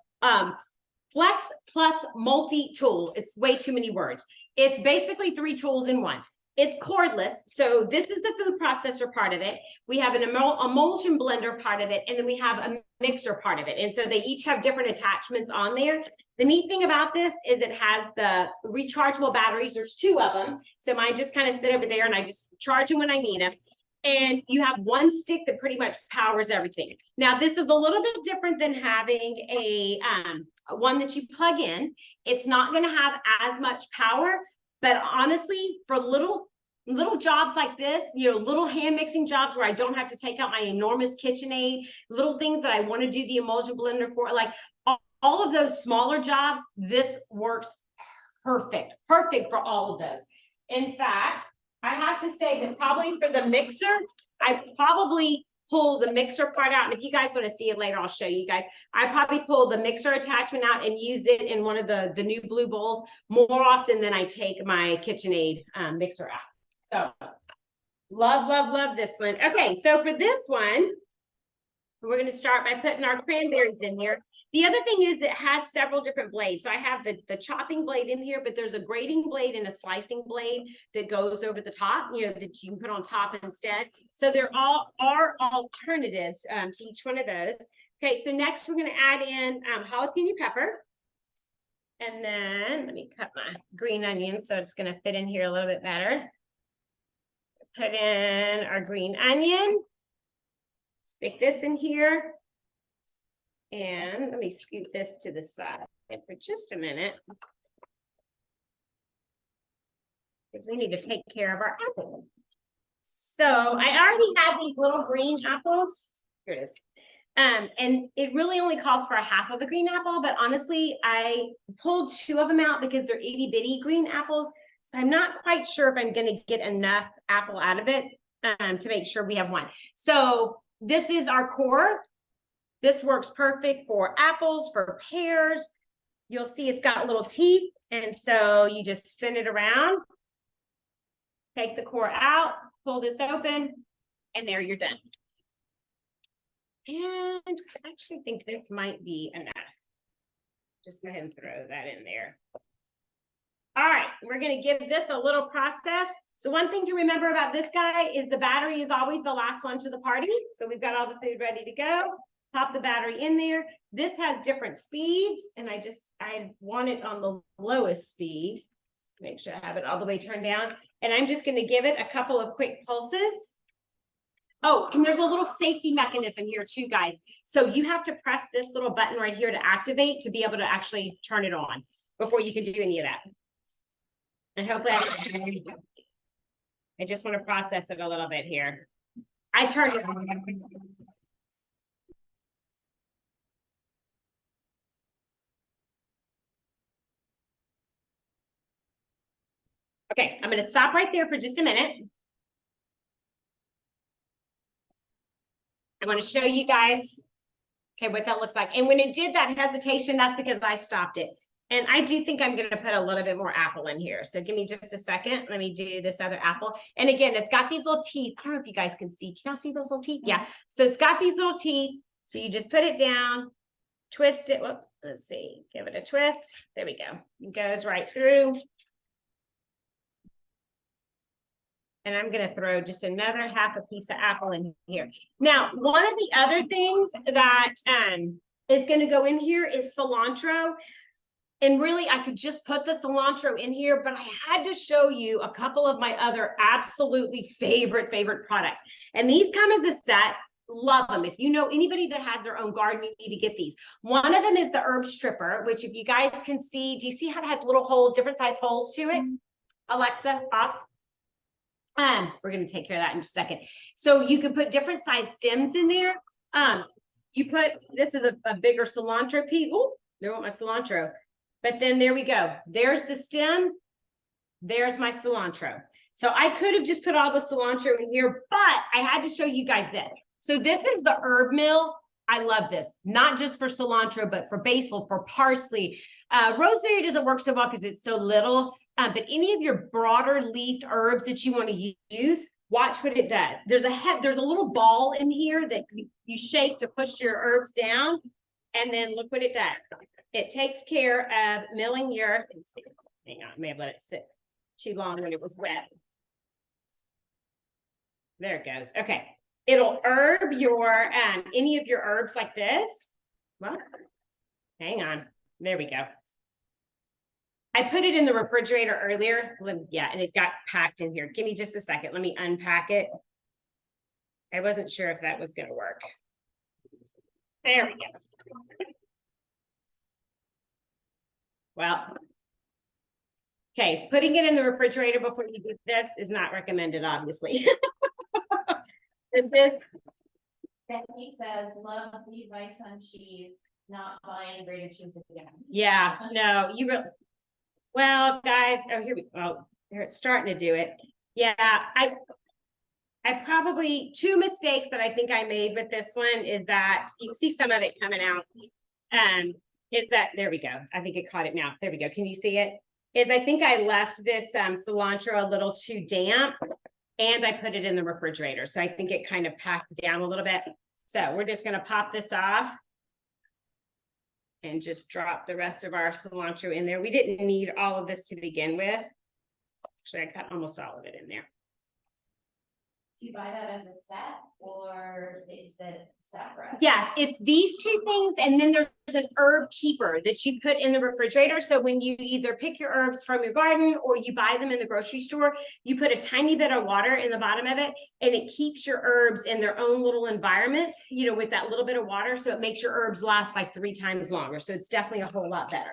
Flex Plus Multi Tool. It's way too many words. It's basically 3 tools in one. It's cordless. So this is the food processor part of it. We have an emulsion blender part of it, and then we have a mixer part of it. And so they each have different attachments on there. The neat thing about this is it has the rechargeable batteries. There's 2 of them. So mine just kind of sit over there and I just charge them when I need them. And you have one stick that pretty much powers everything. Now, this is a little bit different than having a one that you plug in. It's not going to have as much power, but honestly, for little jobs like this, you know, little hand mixing jobs where I don't have to take out my enormous KitchenAid, little things that I want to do the emulsion blender for, like all of those smaller jobs, this works perfect for all of those. In fact, I have to say that probably for the mixer, I probably pull the mixer part out. And if you guys want to see it later, I'll show you guys. I probably pull the mixer attachment out and use it in one of the new blue bowls more often than I take my KitchenAid mixer out. So love this one. Okay, so for this one, we're going to start by putting our cranberries in here. The other thing is it has several different blades. So I have the chopping blade in here, but there's a grating blade and a slicing blade that goes over the top, you know, that you can put on top instead. So there all are alternatives to each one of those. Okay, so next we're going to add in jalapeno pepper. And then let me cut my green onion so it's going to fit in here a little bit better. Put in our green onion. Stick this in here. And let me scoot this to the side for just a minute. Because we need to take care of our apple. So I already have these little green apples. Here it is. And it really only calls for a half of a green apple, but honestly, I pulled 2 of them out because they're itty bitty green apples. So I'm not quite sure if I'm going to get enough apple out of it to make sure we have one. So this is our core. This works perfect for apples, for pears. You'll see it's got little teeth. And so you just spin it around, take the core out, pull this open, and there you're done. And I actually think this might be enough. Just go ahead and throw that in there. All right, we're going to give this a little process. So one thing to remember about this guy is the battery is always the last one to the party. So we've got all the food ready to go. Pop the battery in there. This has different speeds, and I want it on the lowest speed. Make sure I have it all the way turned down. And I'm just going to give it a couple of quick pulses. Oh, and there's a little safety mechanism here too, guys. So you have to press this little button right here to activate to be able to actually turn it on before you can do any of that. And hopefully I just want to process it a little bit here. I turned it on. Okay, I'm going to stop right there for just a minute. I want to show you guys Okay, what that looks like. And when it did that hesitation, that's because I stopped it. And I do think I'm gonna put a little bit more apple in here. So give me just a second. Let me do this other apple. And again, it's got these little teeth. I don't know if you guys can see. Can y'all see those little teeth? Yeah. So it's got these little teeth. So you just put it down, twist it. Whoops, let's see. Give it a twist. There we go. It goes right through. And I'm gonna throw just another half a piece of apple in here. Now, one of the other things that is gonna go in here is cilantro. And really, I could just put the cilantro in here, but I had to show you a couple of my other absolutely favorite products. And these come as a set. Love them. If you know anybody that has their own garden, you need to get these. One of them is the herb stripper, which if you guys can see, do you see how it has little holes, different size holes to it? Alexa, off. We're going to take care of that in just a second. So you can put different size stems in there. You put, this is a bigger cilantro piece. Oh, there went my cilantro. But then there we go. There's the stem. There's my cilantro. So I could have just put all the cilantro in here, but I had to show you guys this. So this is the herb mill. I love this, not just for cilantro, but for basil, for parsley. Rosemary doesn't work so well because it's so little, but any of your broader leafed herbs that you want to use, watch what it does. There's a little ball in here that you shake to push your herbs down, and then look what it does. It takes care of milling your, let's see, hang on, I may have let it sit too long when it was wet. There it goes. Okay. It'll herb your, any of your herbs like this. Well, hang on. There we go. I put it in the refrigerator earlier. Yeah, and it got packed in here. Give me just a second. Let me unpack it. I wasn't sure if that was going to work. There we go. Well, okay, putting it in the refrigerator before you do this is not recommended, obviously. This is, Becky says, love the advice on cheese, not buying grated cheese again. yeah, no, you really, well, guys, oh, here we go. Oh, they're starting to do it. Yeah, I probably, two mistakes that I think I made with this one is that you see some of it coming out. Is that, there we go. I think it caught it now. There we go. Can you see it? Is I think I left this cilantro a little too damp and I put it in the refrigerator. So I think it kind of packed down a little bit. So we're just going to pop this off and just drop the rest of our cilantro in there. We didn't need all of this to begin with. Actually, I got almost all of it in there. Do you buy that as a set or is it separate? Yes, it's these two things. And then there's an herb keeper that you put in the refrigerator. So when you either pick your herbs from your garden or you buy them in the grocery store, you put a tiny bit of water in the bottom of it and it keeps your herbs in their own little environment, you know, with that little bit of water. So it makes your herbs last like 3 times longer. So it's definitely a whole lot better.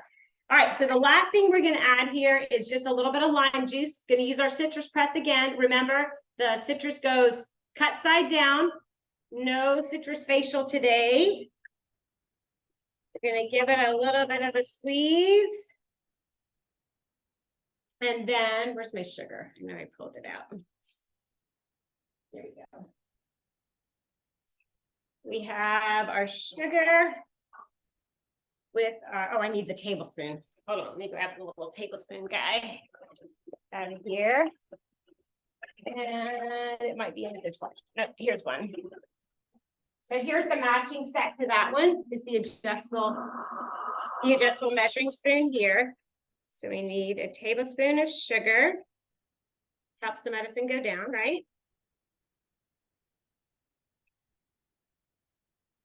All right, so the last thing we're going to add here is just a little bit of lime juice. Going to use our citrus press again. Remember, the citrus goes cut side down. No citrus facial today. We're going to give it a little bit of a squeeze. And then, where's my sugar? I know I pulled it out. There we go. We have our sugar with our, oh, I need the tablespoon. Hold on, let me grab the little tablespoon guy out of here. And it might be in this one. No, here's one. So here's the matching set to that one. Is the adjustable measuring spoon here. So we need a tablespoon of sugar. Helps the medicine go down, right?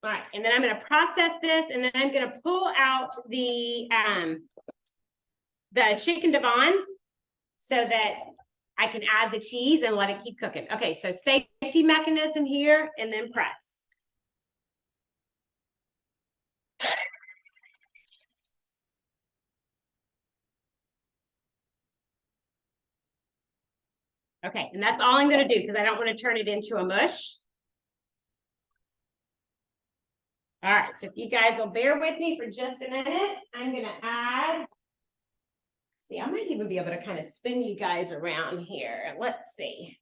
All right, and then I'm going to process this, and then I'm going to pull out the Chicken Divan so that I can add the cheese and let it keep cooking. Okay, so safety mechanism here, and then press. Okay, and that's all I'm going to do because I don't want to turn it into a mush. All right, so if you guys will bear with me for just a minute, I'm going to add, see, I might even be able to kind of spin you guys around here. Let's see.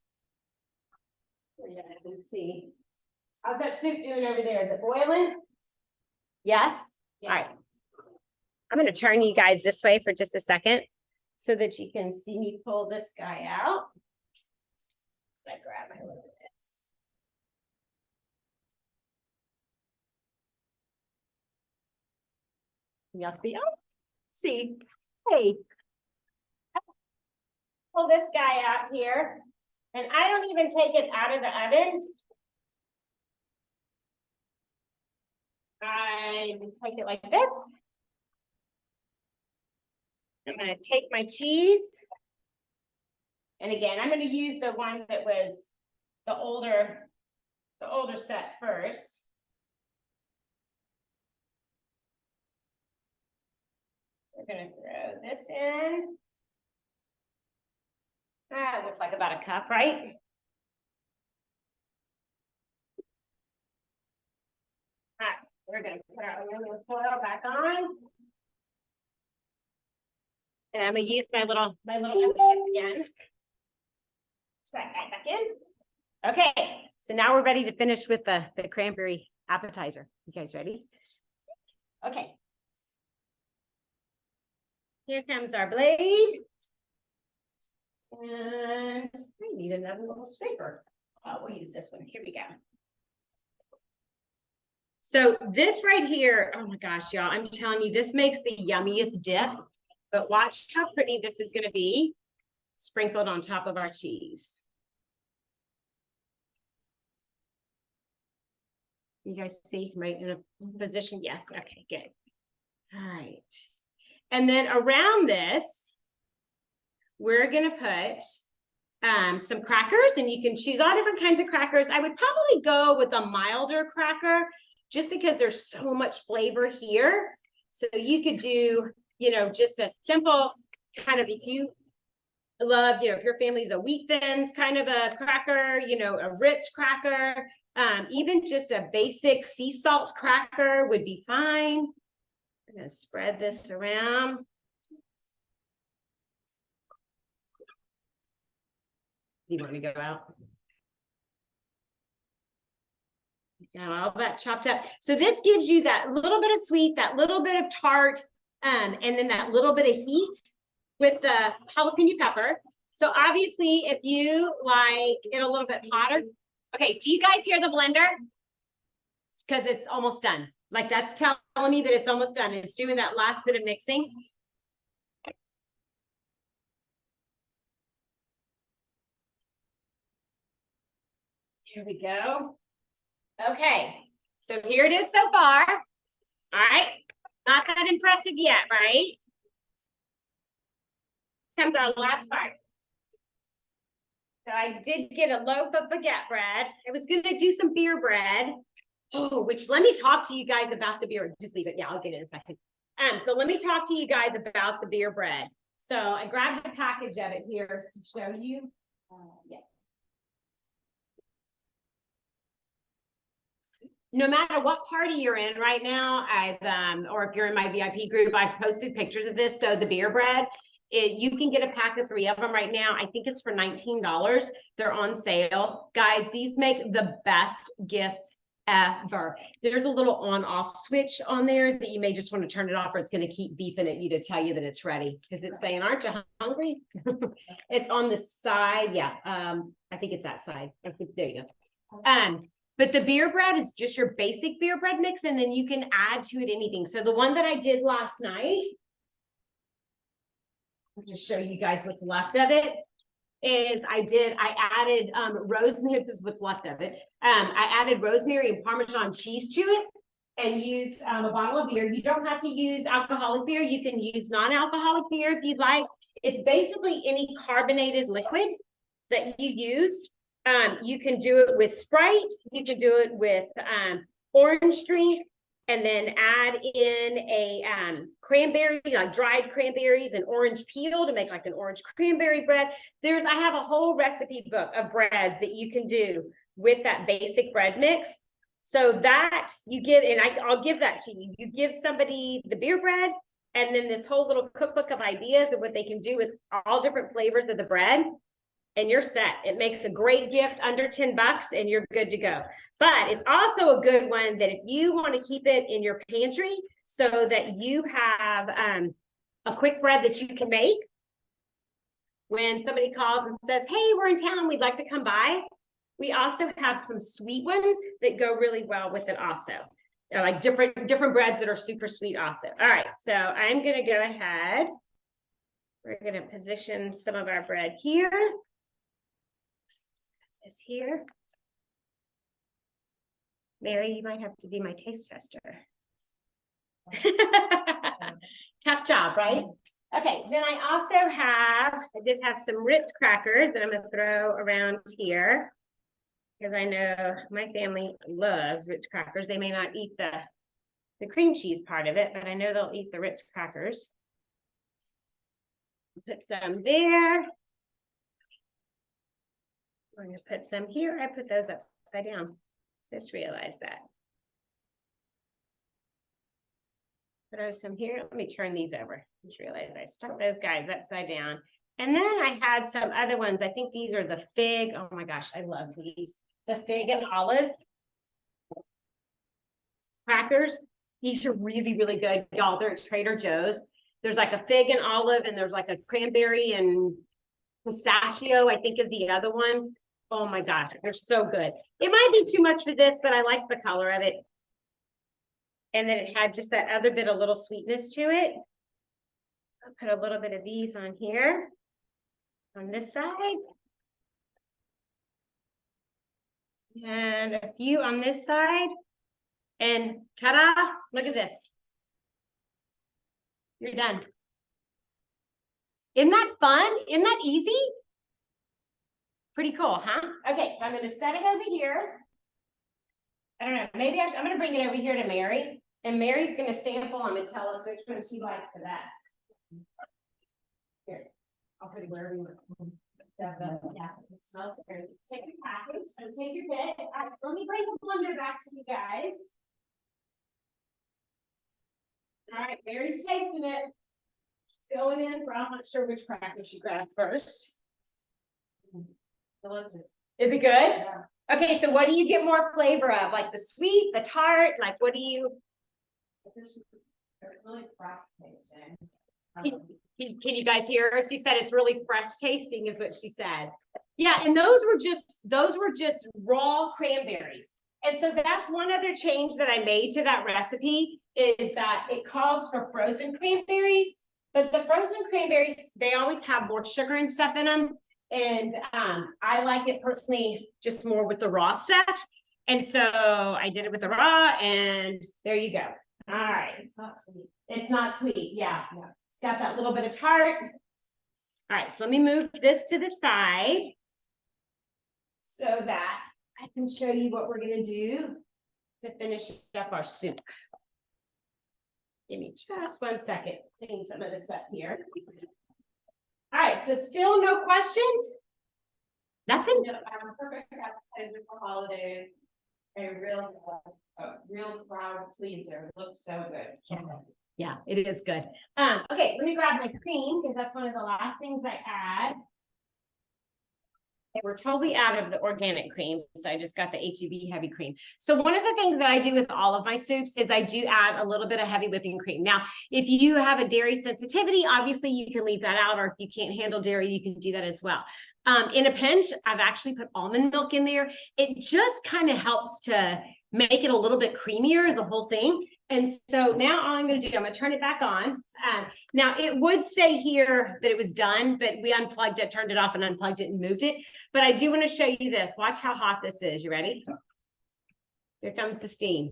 Yeah, let's see. How's that soup doing over there? Is it boiling? Yes? All right. I'm gonna turn you guys this way for just a second so that you can see me pull this guy out. I grab my little bits. Y'all see? Oh, see. Hey. Pull this guy out here. And I don't even take it out of the oven. I take it like this. I'm gonna take my cheese. And again, I'm gonna use the one that was the older set first. We're gonna throw this in. It looks like about a cup, right? We're gonna put our aluminum foil back on. And I'm gonna use my little evidence again. Set that back in. Okay, so now we're ready to finish with the cranberry appetizer. You guys ready? Okay. Here comes our blade. And I need another little scraper. We'll use this one. Here we go. So this right here, oh my gosh, y'all, I'm telling you, this makes the yummiest dip. But watch how pretty this is going to be sprinkled on top of our cheese. You guys see right in a position? Yes. Okay, good. All right. And then around this, we're going to put some crackers, and you can choose all different kinds of crackers. I would probably go with a milder cracker just because there's so much flavor here. So you could do, you know, just a simple kind of, if you love, you know, if your family's a wheat thins kind of a cracker, you know, a Ritz cracker, even just a basic sea salt cracker would be fine. I'm gonna spread this around. You want me to go out? Got all that chopped up. So this gives you that little bit of sweet, that little bit of tart, and then that little bit of heat with the jalapeno pepper. So obviously, if you like it a little bit hotter, okay, do you guys hear the blender? It's because it's almost done. Like that's telling me that it's almost done. It's doing that last bit of mixing. Here we go. Okay, so here it is so far. All right, not that impressive yet, right? Comes our last part. So I did get a loaf of baguette bread. I was gonna do some beer bread. Oh, which let me talk to you guys about the beer. Just leave it. Yeah, I'll get it in a second. So let me talk to you guys about the beer bread. So I grabbed a package of it here to show you. Yeah. No matter what party you're in right now, or if you're in my VIP group, I've posted pictures of this. So the beer bread, you can get a pack of 3 of them right now. I think it's for $19. They're on sale. Guys, these make the best gifts ever. There's a little on-off switch on there that you may just want to turn it off, or it's going to keep beeping at you to tell you that it's ready, because it's saying, aren't you hungry? It's on the side. Yeah. I think it's that side. There you go. But the beer bread is just your basic beer bread mix, and then you can add to it anything. So the one that I did last night, I'll just show you guys what's left of it, is I added rosemary. This is what's left of it. I added rosemary and Parmesan cheese to it, and used a bottle of beer. You don't have to use alcoholic beer. You can use non-alcoholic beer if you'd like. It's basically any carbonated liquid that you use. You can do it with Sprite, you can do it with orange drink, and then add in a cranberry, like dried cranberries and orange peel to make like an orange cranberry bread. I have a whole recipe book of breads that you can do with that basic bread mix. So that you give, and I'll give that to you. You give somebody the beer bread, and then this whole little cookbook of ideas of what they can do with all different flavors of the bread. and you're set. It makes a great gift under 10 bucks and you're good to go. But it's also a good one that if you want to keep it in your pantry so that you have a quick bread that you can make when somebody calls and says, hey, we're in town, we'd like to come by. We also have some sweet ones that go really well with it also. They're like different breads that are super sweet also. All right, so I'm gonna go ahead. We're gonna position some of our bread here. This here. Mary, you might have to be my taste tester. Tough job, right? Okay, then I also did have some Ritz crackers that I'm gonna throw around here. Because I know my family loves Ritz crackers. They may not eat the cream cheese part of it, but I know they'll eat the Ritz crackers. Put some there. I'm gonna put some here. I put those upside down. Just realized that. Throw some here. Let me turn these over. Just realized I stuck those guys upside down. And then I had some other ones. I think these are the fig. Oh my gosh, I love these. The fig and olive crackers. These are really, really good, y'all. They're at Trader Joe's. There's like a fig and olive, and there's like a cranberry and pistachio, I think is the other one. Oh my gosh, they're so good. It might be too much for this, but I like the color of it. And then it had just that other bit of little sweetness to it. I'll put a little bit of these on here, on this side. And a few on this side. And ta-da, look at this. You're done. Isn't that fun? Isn't that easy? Pretty cool, huh? Okay, so I'm going to set it over here. I don't know, maybe I'm going to bring it over here to Mary. And Mary's going to sample them and tell us which one she likes the best. Here, I'll put it wherever you want. Yeah, it smells good. Take your package and take your bit. All right, so let me bring the blender back to you guys. All right, Mary's tasting it. She's going in for, I'm not sure which cracker she grabbed first. Is it good? Yeah. Okay, so what do you get more flavor of? Like the sweet, the tart, like what do you? Really fresh tasting. Can you guys hear her? She said it's really fresh tasting is what she said. Yeah, and those were just raw cranberries. And so that's one other change that I made to that recipe is that it calls for frozen cranberries, but the frozen cranberries, they always have more sugar and stuff in them. And I like it personally just more with the raw stuff. And so I did it with the raw and there you go. All right. It's not sweet. It's not sweet. Yeah. It's got that little bit of tart. All right. So let me move this to the side so that I can show you what we're going to do to finish up our soup. Give me just 1 second. Clean some of this up here. All right. So still no questions? Nothing? No, perfect appetizer for holidays. A real crowd pleaser. It looks so good. Yeah, it is good. Okay, let me grab my cream because that's one of the last things I add. And we're totally out of the organic cream, so I just got the HEB heavy cream. So one of the things that I do with all of my soups is I do add a little bit of heavy whipping cream. Now, if you have a dairy sensitivity, obviously you can leave that out, or if you can't handle dairy, you can do that as well. In a pinch, I've actually put almond milk in there. It just kind of helps to make it a little bit creamier, the whole thing. And so now all I'm going to do, I'm going to turn it back on. Now it would say here that it was done, but we unplugged it, turned it off and unplugged it and moved it. But I do want to show you this. Watch how hot this is. You ready? Here comes the steam.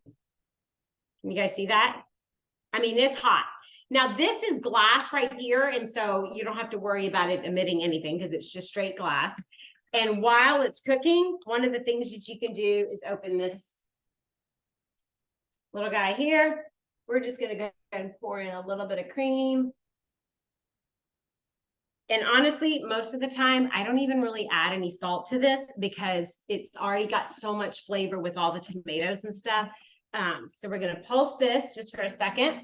Can you guys see that? I mean, it's hot. Now this is glass right here. And so you don't have to worry about it emitting anything because it's just straight glass. And while it's cooking, one of the things that you can do is open this little guy here. We're just going to go and pour in a little bit of cream. And honestly, most of the time, I don't even really add any salt to this because it's already got so much flavor with all the tomatoes and stuff. So we're going to pulse this just for a second.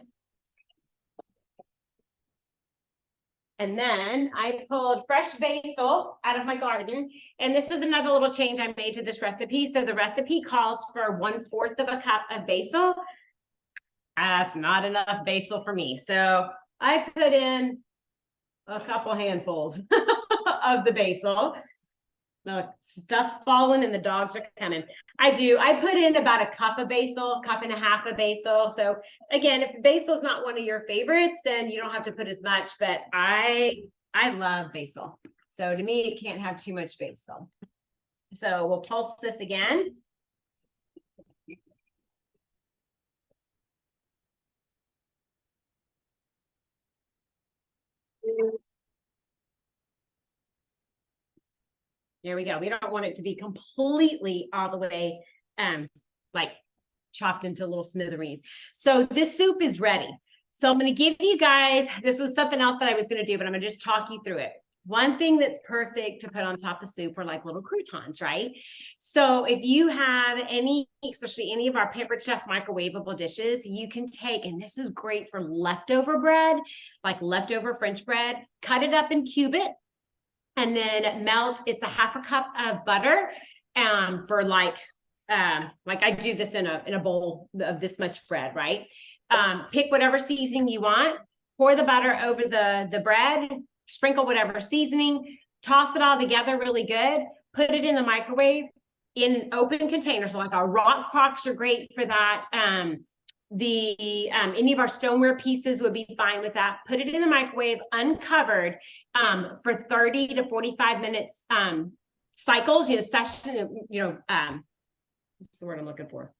And then I pulled fresh basil out of my garden. And this is another little change I made to this recipe. So the recipe calls for 1/4 of a cup of basil. That's not enough basil for me. So I put in a couple handfuls of the basil. The stuff's falling and the dogs are coming. I put in about a cup of basil, 1.5 cups of basil. So again, if basil is not one of your favorites, then you don't have to put as much, but I love basil. So to me, it can't have too much basil. So we'll pulse this again. There we go. We don't want it to be completely all the way like chopped into little smithereens. So this soup is ready. So I'm going to give you guys, this was something else that I was going to do, but I'm going to just talk you through it. One thing that's perfect to put on top of soup are like little croutons, right? So if you have any, especially any of our Pampered Chef microwavable dishes, you can take, and this is great for leftover bread, like leftover French bread, cut it up and cube it, and then melt, it's a 1/2 cup of butter for like I do this in a bowl of this much bread, right? Pick whatever seasoning you want, pour the butter over the bread, sprinkle whatever seasoning, toss it all together really good, put it in the microwave in an open container. So like our rock crocks are great for that. Any of our stoneware pieces would be fine with that. Put it in the microwave uncovered for 30 to 45 minutes cycles, what's the word I'm looking for?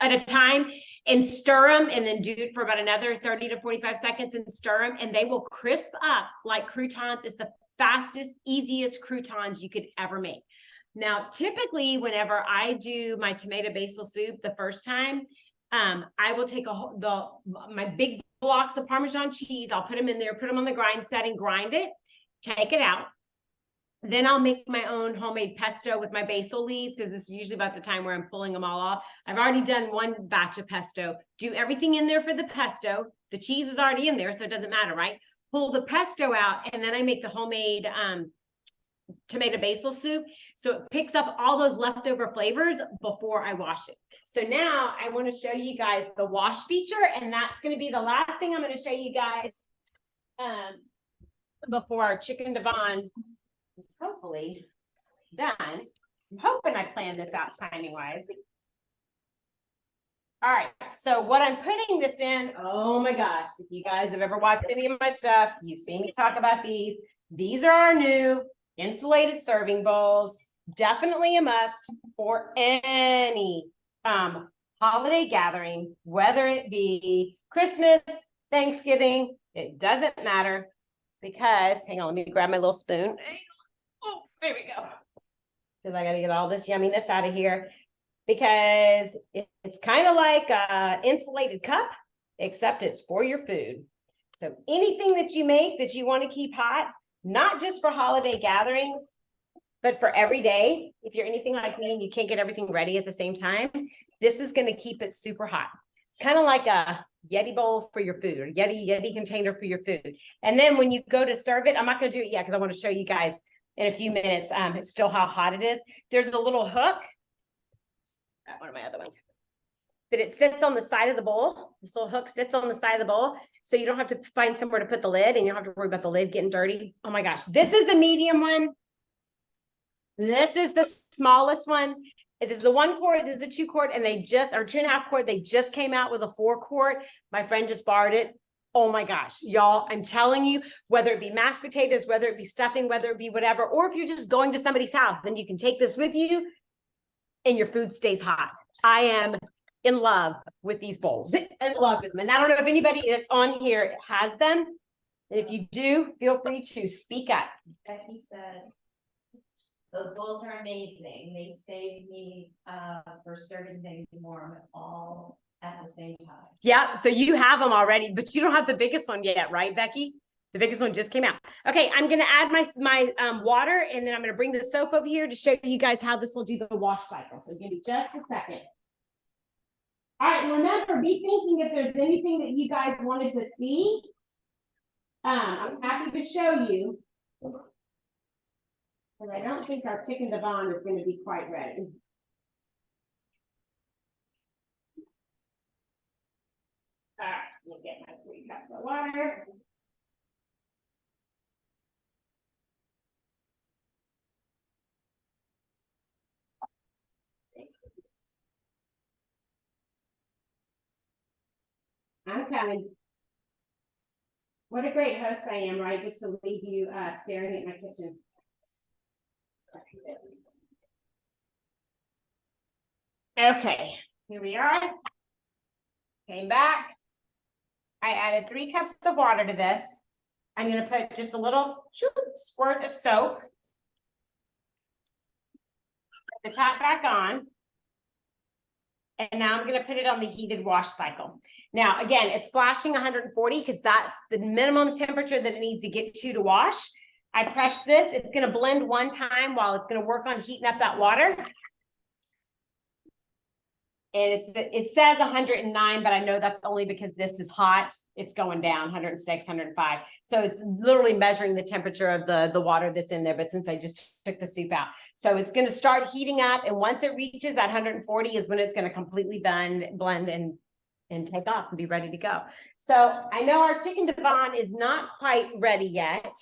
At a time, and stir them, and then do it for about another 30 to 45 seconds and stir them, and they will crisp up like croutons. It's the fastest, easiest croutons you could ever make. Now, typically, whenever I do my tomato basil soup the first time, I will take my big blocks of Parmesan cheese. I'll put them in there, put them on the grind setting, grind it, take it out. Then I'll make my own homemade pesto with my basil leaves, because this is usually about the time where I'm pulling them all off. I've already done one batch of pesto. Do everything in there for the pesto. The cheese is already in there, so it doesn't matter, right? Pull the pesto out, and then I make the homemade tomato basil soup. So it picks up all those leftover flavors before I wash it. So now I want to show you guys the wash feature, and that's going to be the last thing I'm going to show you guys before our Chicken Divan is hopefully done. I'm hoping I planned this out timing wise. All right, so what I'm putting this in, oh my gosh, if you guys have ever watched any of my stuff, you've seen me talk about these. These are our new insulated serving bowls. Definitely a must for any holiday gathering, whether it be Christmas, Thanksgiving, it doesn't matter, because, hang on, let me grab my little spoon. Oh, there we go. Because I got to get all this yumminess out of here, because it's kind of like an insulated cup, except it's for your food. So anything that you make that you want to keep hot, not just for holiday gatherings, but for every day, if you're anything like me and you can't get everything ready at the same time, this is going to keep it super hot. It's kind of like a Yeti bowl for your food, or Yeti container for your food. And then when you go to serve it, I'm not going to do it yet because I want to show you guys in a few minutes it's still how hot it is. There's a little hook, one of my other ones, that it sits on the side of the bowl. This little hook sits on the side of the bowl, so you don't have to find somewhere to put the lid, and you don't have to worry about the lid getting dirty. Oh my gosh, this is the medium one. This is the smallest one. This is the 1 quart, this is the 2 quart, and they just, or 2.5 quart, they just came out with a 4 quart. My friend just borrowed it. Oh my gosh, y'all, I'm telling you, whether it be mashed potatoes, whether it be stuffing, whether it be whatever, or if you're just going to somebody's house, then you can take this with you and your food stays hot. I am in love with these bowls, in love with them. And I don't know if anybody that's on here has them. And if you do, feel free to speak up. Becky said, those bowls are amazing. They save me for serving things warm all at the same time. Yeah, so you have them already, but you don't have the biggest one yet, right, Becky? The biggest one just came out. Okay, I'm gonna add my water, and then I'm gonna bring the soap over here to show you guys how this will do the wash cycle. So give me just a second. All right, and remember, be thinking if there's anything that you guys wanted to see. I'm happy to show you. And I don't think our chicken divan is gonna be quite ready. All right, let me get my 3 cups of water. I'm coming. What a great host I am, right? Just to leave you staring at my kitchen. Okay, here we are. Came back. I added 3 cups of water to this. I'm gonna put just a little squirt of soap. Put the top back on. And now I'm gonna put it on the heated wash cycle. Now, again, it's flashing 140 because that's the minimum temperature that it needs to get to wash. I press this, it's gonna blend one time while it's gonna work on heating up that water. And it says 109, but I know that's only because this is hot. It's going down 106, 105. So it's literally measuring the temperature of the water that's in there. But since I just took the soup out, so it's going to start heating up. And once it reaches that 140 is when it's going to completely blend and take off and be ready to go. So I know our chicken divan is not quite ready yet.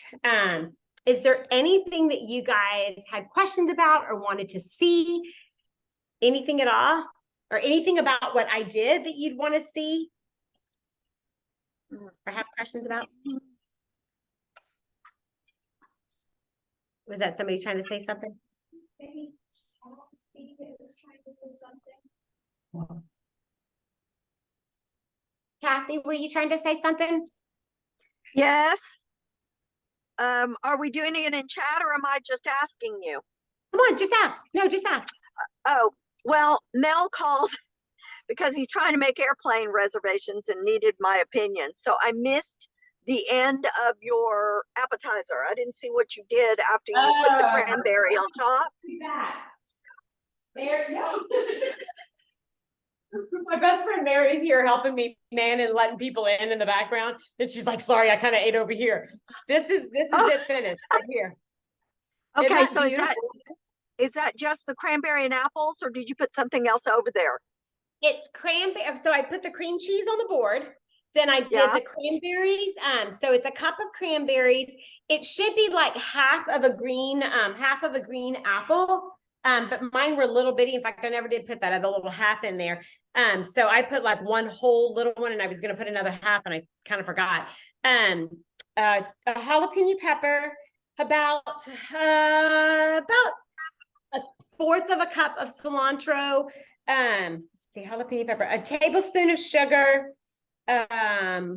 Is there anything that you guys had questions about or wanted to see? Anything at all? Or anything about what I did that you'd want to see or have questions about? Was that somebody trying to say something? Maybe is trying to say something. Kathy, were you trying to say something? Yes. Are we doing it in chat or am I just asking you? Come on, just ask. No, just ask. Oh, well, Mel called because he's trying to make airplane reservations and needed my opinion. So I missed the end of your appetizer. I didn't see what you did after you put the cranberry on top. There, no. My best friend Mary's here helping me, man, and letting people in the background. And she's like, sorry, I kind of ate over here. This is it finished right here. Okay, so is that just the cranberry and apples or did you put something else over there? It's cranberry. So I put the cream cheese on the board. Then I did the cranberries. So it's a cup of cranberries. It should be like half of a green apple. But mine were a little bitty. In fact, I never did put that. I had a little half in there. So I put like one whole little one and I was going to put another half and I kind of forgot. A jalapeno pepper, about a fourth of a cup of cilantro. Let's see, jalapeno pepper, a tablespoon of sugar, a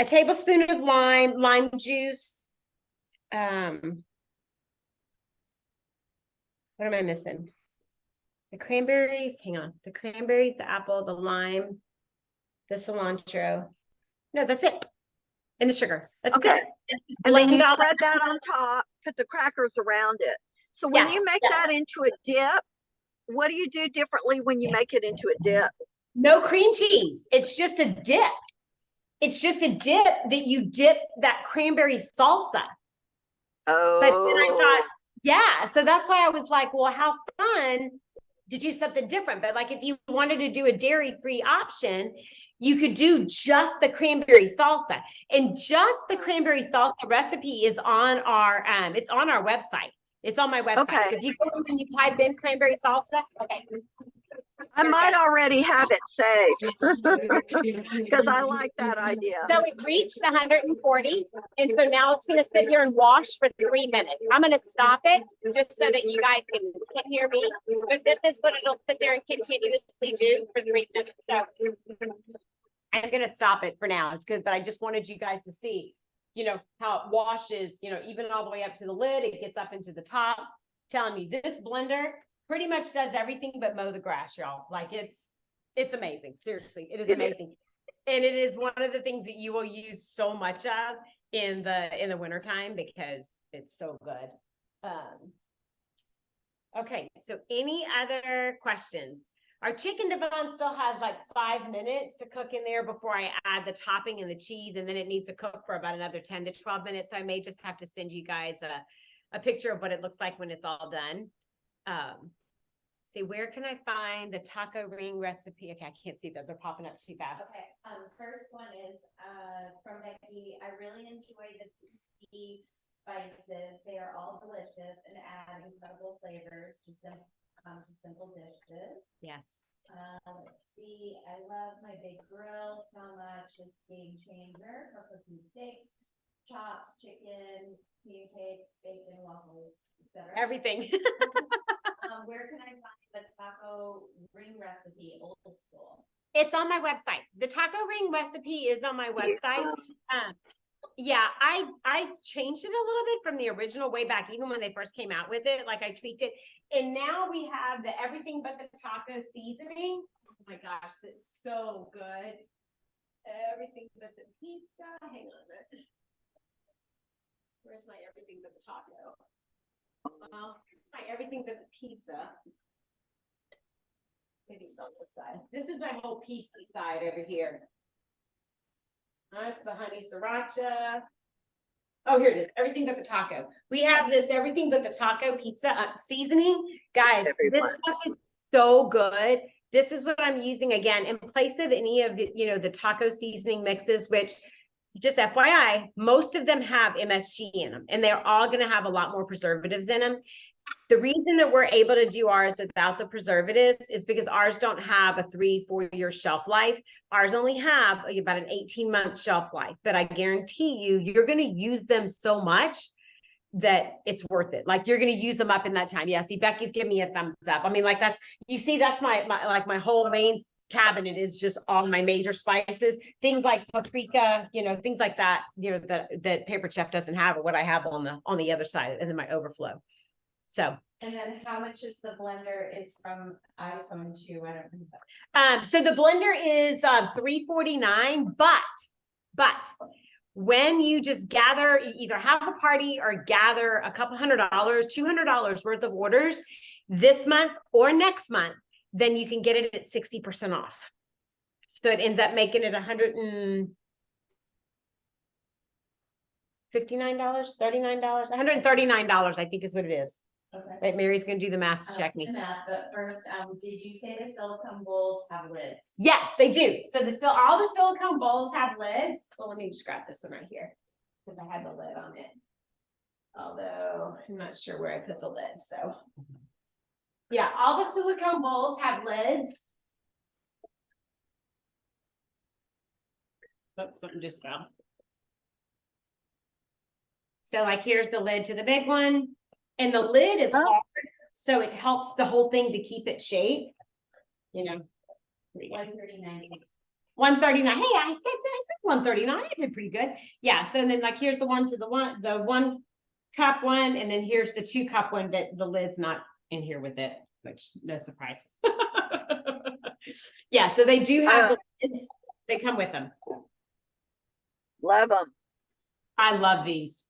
tablespoon of lime juice. What am I missing? The cranberries, hang on. The cranberries, the apple, the lime, the cilantro. No, that's it. And the sugar. That's Okay. it. And then you spread that on top, put the crackers around it. So when you make that into a dip, what do you do differently when you make it into a dip? No cream cheese. It's just a dip. It's just a dip that you dip that cranberry salsa. Oh. But then I thought, yeah, so that's why I was like, well, how fun to do something different. But like if you wanted to do a dairy-free option, you could do just the cranberry salsa. And just the cranberry salsa recipe is on our it's on our website. It's on my website. Okay. So if you go and you type in cranberry salsa, okay. I might already have it saved because I like that idea. So it reached 140. And so now it's going to sit here and wash for 3 minutes. I'm going to stop it just so that you guys can hear me. But this is what it'll sit there and continuously do for 3 minutes. So I'm going to stop it for now but I just wanted you guys to see, you know, how it washes, you know, even all the way up to the lid. It gets up into the top, telling me this blender pretty much does everything but mow the grass, y'all. Like it's amazing. Seriously, it is amazing. And it is one of the things that you will use so much of in the wintertime because it's so good. Okay, so any other questions? Our chicken divan still has like 5 minutes to cook in there before I add the topping and the cheese, and then it needs to cook for about another 10 to 12 minutes. So I may just have to send you guys a picture of what it looks like when it's all done. See, where can I find the taco ring recipe? Okay, I can't see that. They're popping up too fast. Okay, first one is, from Becky. I really enjoy the PC spices. They are all delicious and add incredible flavors to simple dishes. Yes. Let's see, I love my big grill so much. It's game changer for cooking steaks, chops, chicken, pancakes, bacon, waffles, etc. Everything. Where can I find the taco ring recipe, old school? It's on my website. The taco ring recipe is on my website. Yeah, I changed it a little bit from the original way back, even when they first came out with it. Like I tweaked it, and now we have the everything but the taco seasoning. Oh my gosh, that's so good. Everything but the pizza. Hang on a minute. Where's my everything but the taco? Well, here's my everything but the pizza. Maybe it's on this side. This is my whole pizza side over here. That's the honey sriracha. Oh, here it is. Everything but the taco. We have this everything but the taco pizza seasoning. Guys, this stuff is so good. This is what I'm using again in place of any of the, the taco seasoning mixes, which just FYI, most of them have MSG in them, and they're all going to have a lot more preservatives in them. The reason that we're able to do ours without the preservatives is because ours don't have a 3-4 year shelf life. Ours only have about an 18-month shelf life, but I guarantee you, you're going to use them so much that it's worth it. Like you're going to use them up in that time. Yeah. See, Becky's giving me a thumbs up. I mean, like that's, you see, that's my whole main cabinet is just all my major spices, things like paprika, things like that, that Paper Chef doesn't have, or what I have on the other side, and then my overflow. So, and then how much is the blender is from iPhone 2? I don't know. So the blender is $349, but when you just gather, either have a party or gather a couple $100, $200 worth of orders this month or next month, then you can get it at 60% off. So it ends up making it $159, $39, $139, I think is what it is. Okay. Right, Mary's gonna do the math to check me. But first, did you say the silicone bowls have lids? Yes, they do. So all the silicone bowls have lids. Well, let me just grab this one right here because I had the lid on it. Although I'm not sure where I put the lid. So yeah, all the silicone bowls have lids. Oops, something just fell. So like here's the lid to the big one. And the lid is hard, so it helps the whole thing to keep its shape. 139. 139. Hey, I said 139. I did pretty good. Yeah. So then like here's the one to the 1 cup one, and then here's the 2 cup one, but the lid's not in here with it, which no surprise. Yeah, so they do have the lids. They come with them. Love them. I love these.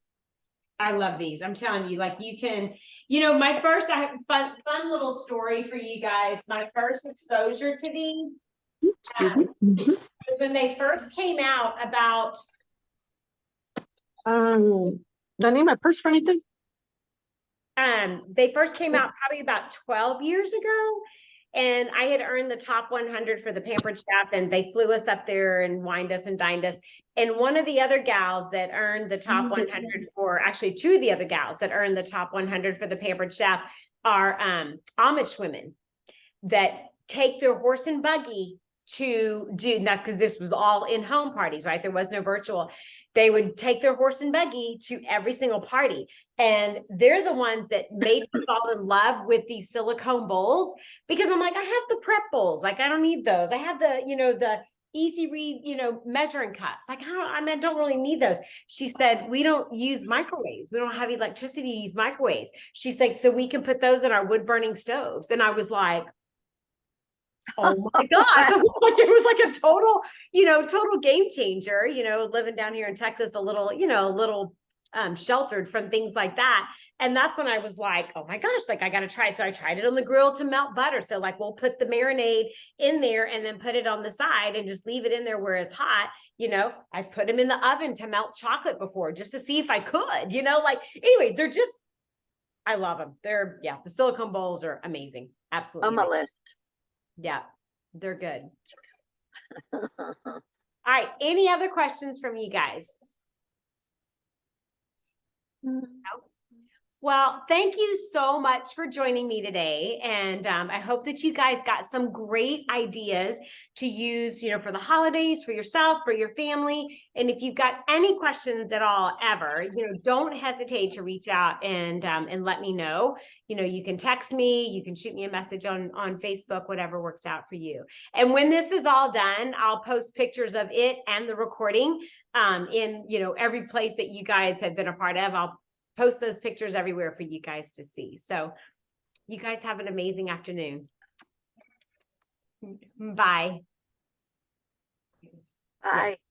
I'm telling you, like you can, my first, I have a fun little story for you guys. My first exposure to these was when they first came out about. Do I need my purse for anything? They first came out probably about 12 years ago. And I had earned the top 100 for the Pampered Chef, and they flew us up there and wined us and dined us. And one of the other gals that earned the top 100 for, actually 2 of the other gals that earned the top 100 for the Pampered Chef are Amish women that take their horse and buggy to do, and that's because this was all in-home parties, right? There was no virtual. They would take their horse and buggy to every single party. And they're the ones that made me fall in love with these silicone bowls, because I'm like, I have the prep bowls. Like, I don't need those. I have the, the easy read, measuring cups. Like, I don't really need those. She said, we don't use microwaves. We don't have electricity to use microwaves. She's like, so we can put those in our wood burning stoves. And I was like, oh my God. Like it was like a total, total game changer, living down here in Texas, a little sheltered from things like that. And that's when I was like, oh my gosh, like I got to try. So I tried it on the grill to melt butter. So like we'll put the marinade in there and then put it on the side and just leave it in there where it's hot. You know, I put them in the oven to melt chocolate before just to see if I could, you know, like anyway, they're just, I love them. They're, yeah, the silicone bowls are amazing. Absolutely. On my amazing. list. Yeah, they're good. All right. Any other questions from you guys? Well, thank you so much for joining me today. And I hope that you guys got some great ideas to use, you know, for the holidays, for yourself, for your family. And if you've got any questions at all, ever, you know, don't hesitate to reach out and let me know. You know, you can text me, you can shoot me a message on Facebook, whatever works out for you. And when this is all done, I'll post pictures of it and the recording in, you know, every place that you guys have been a part of. I'll post those pictures everywhere for you guys to see. So you guys have an amazing afternoon. Bye. Bye.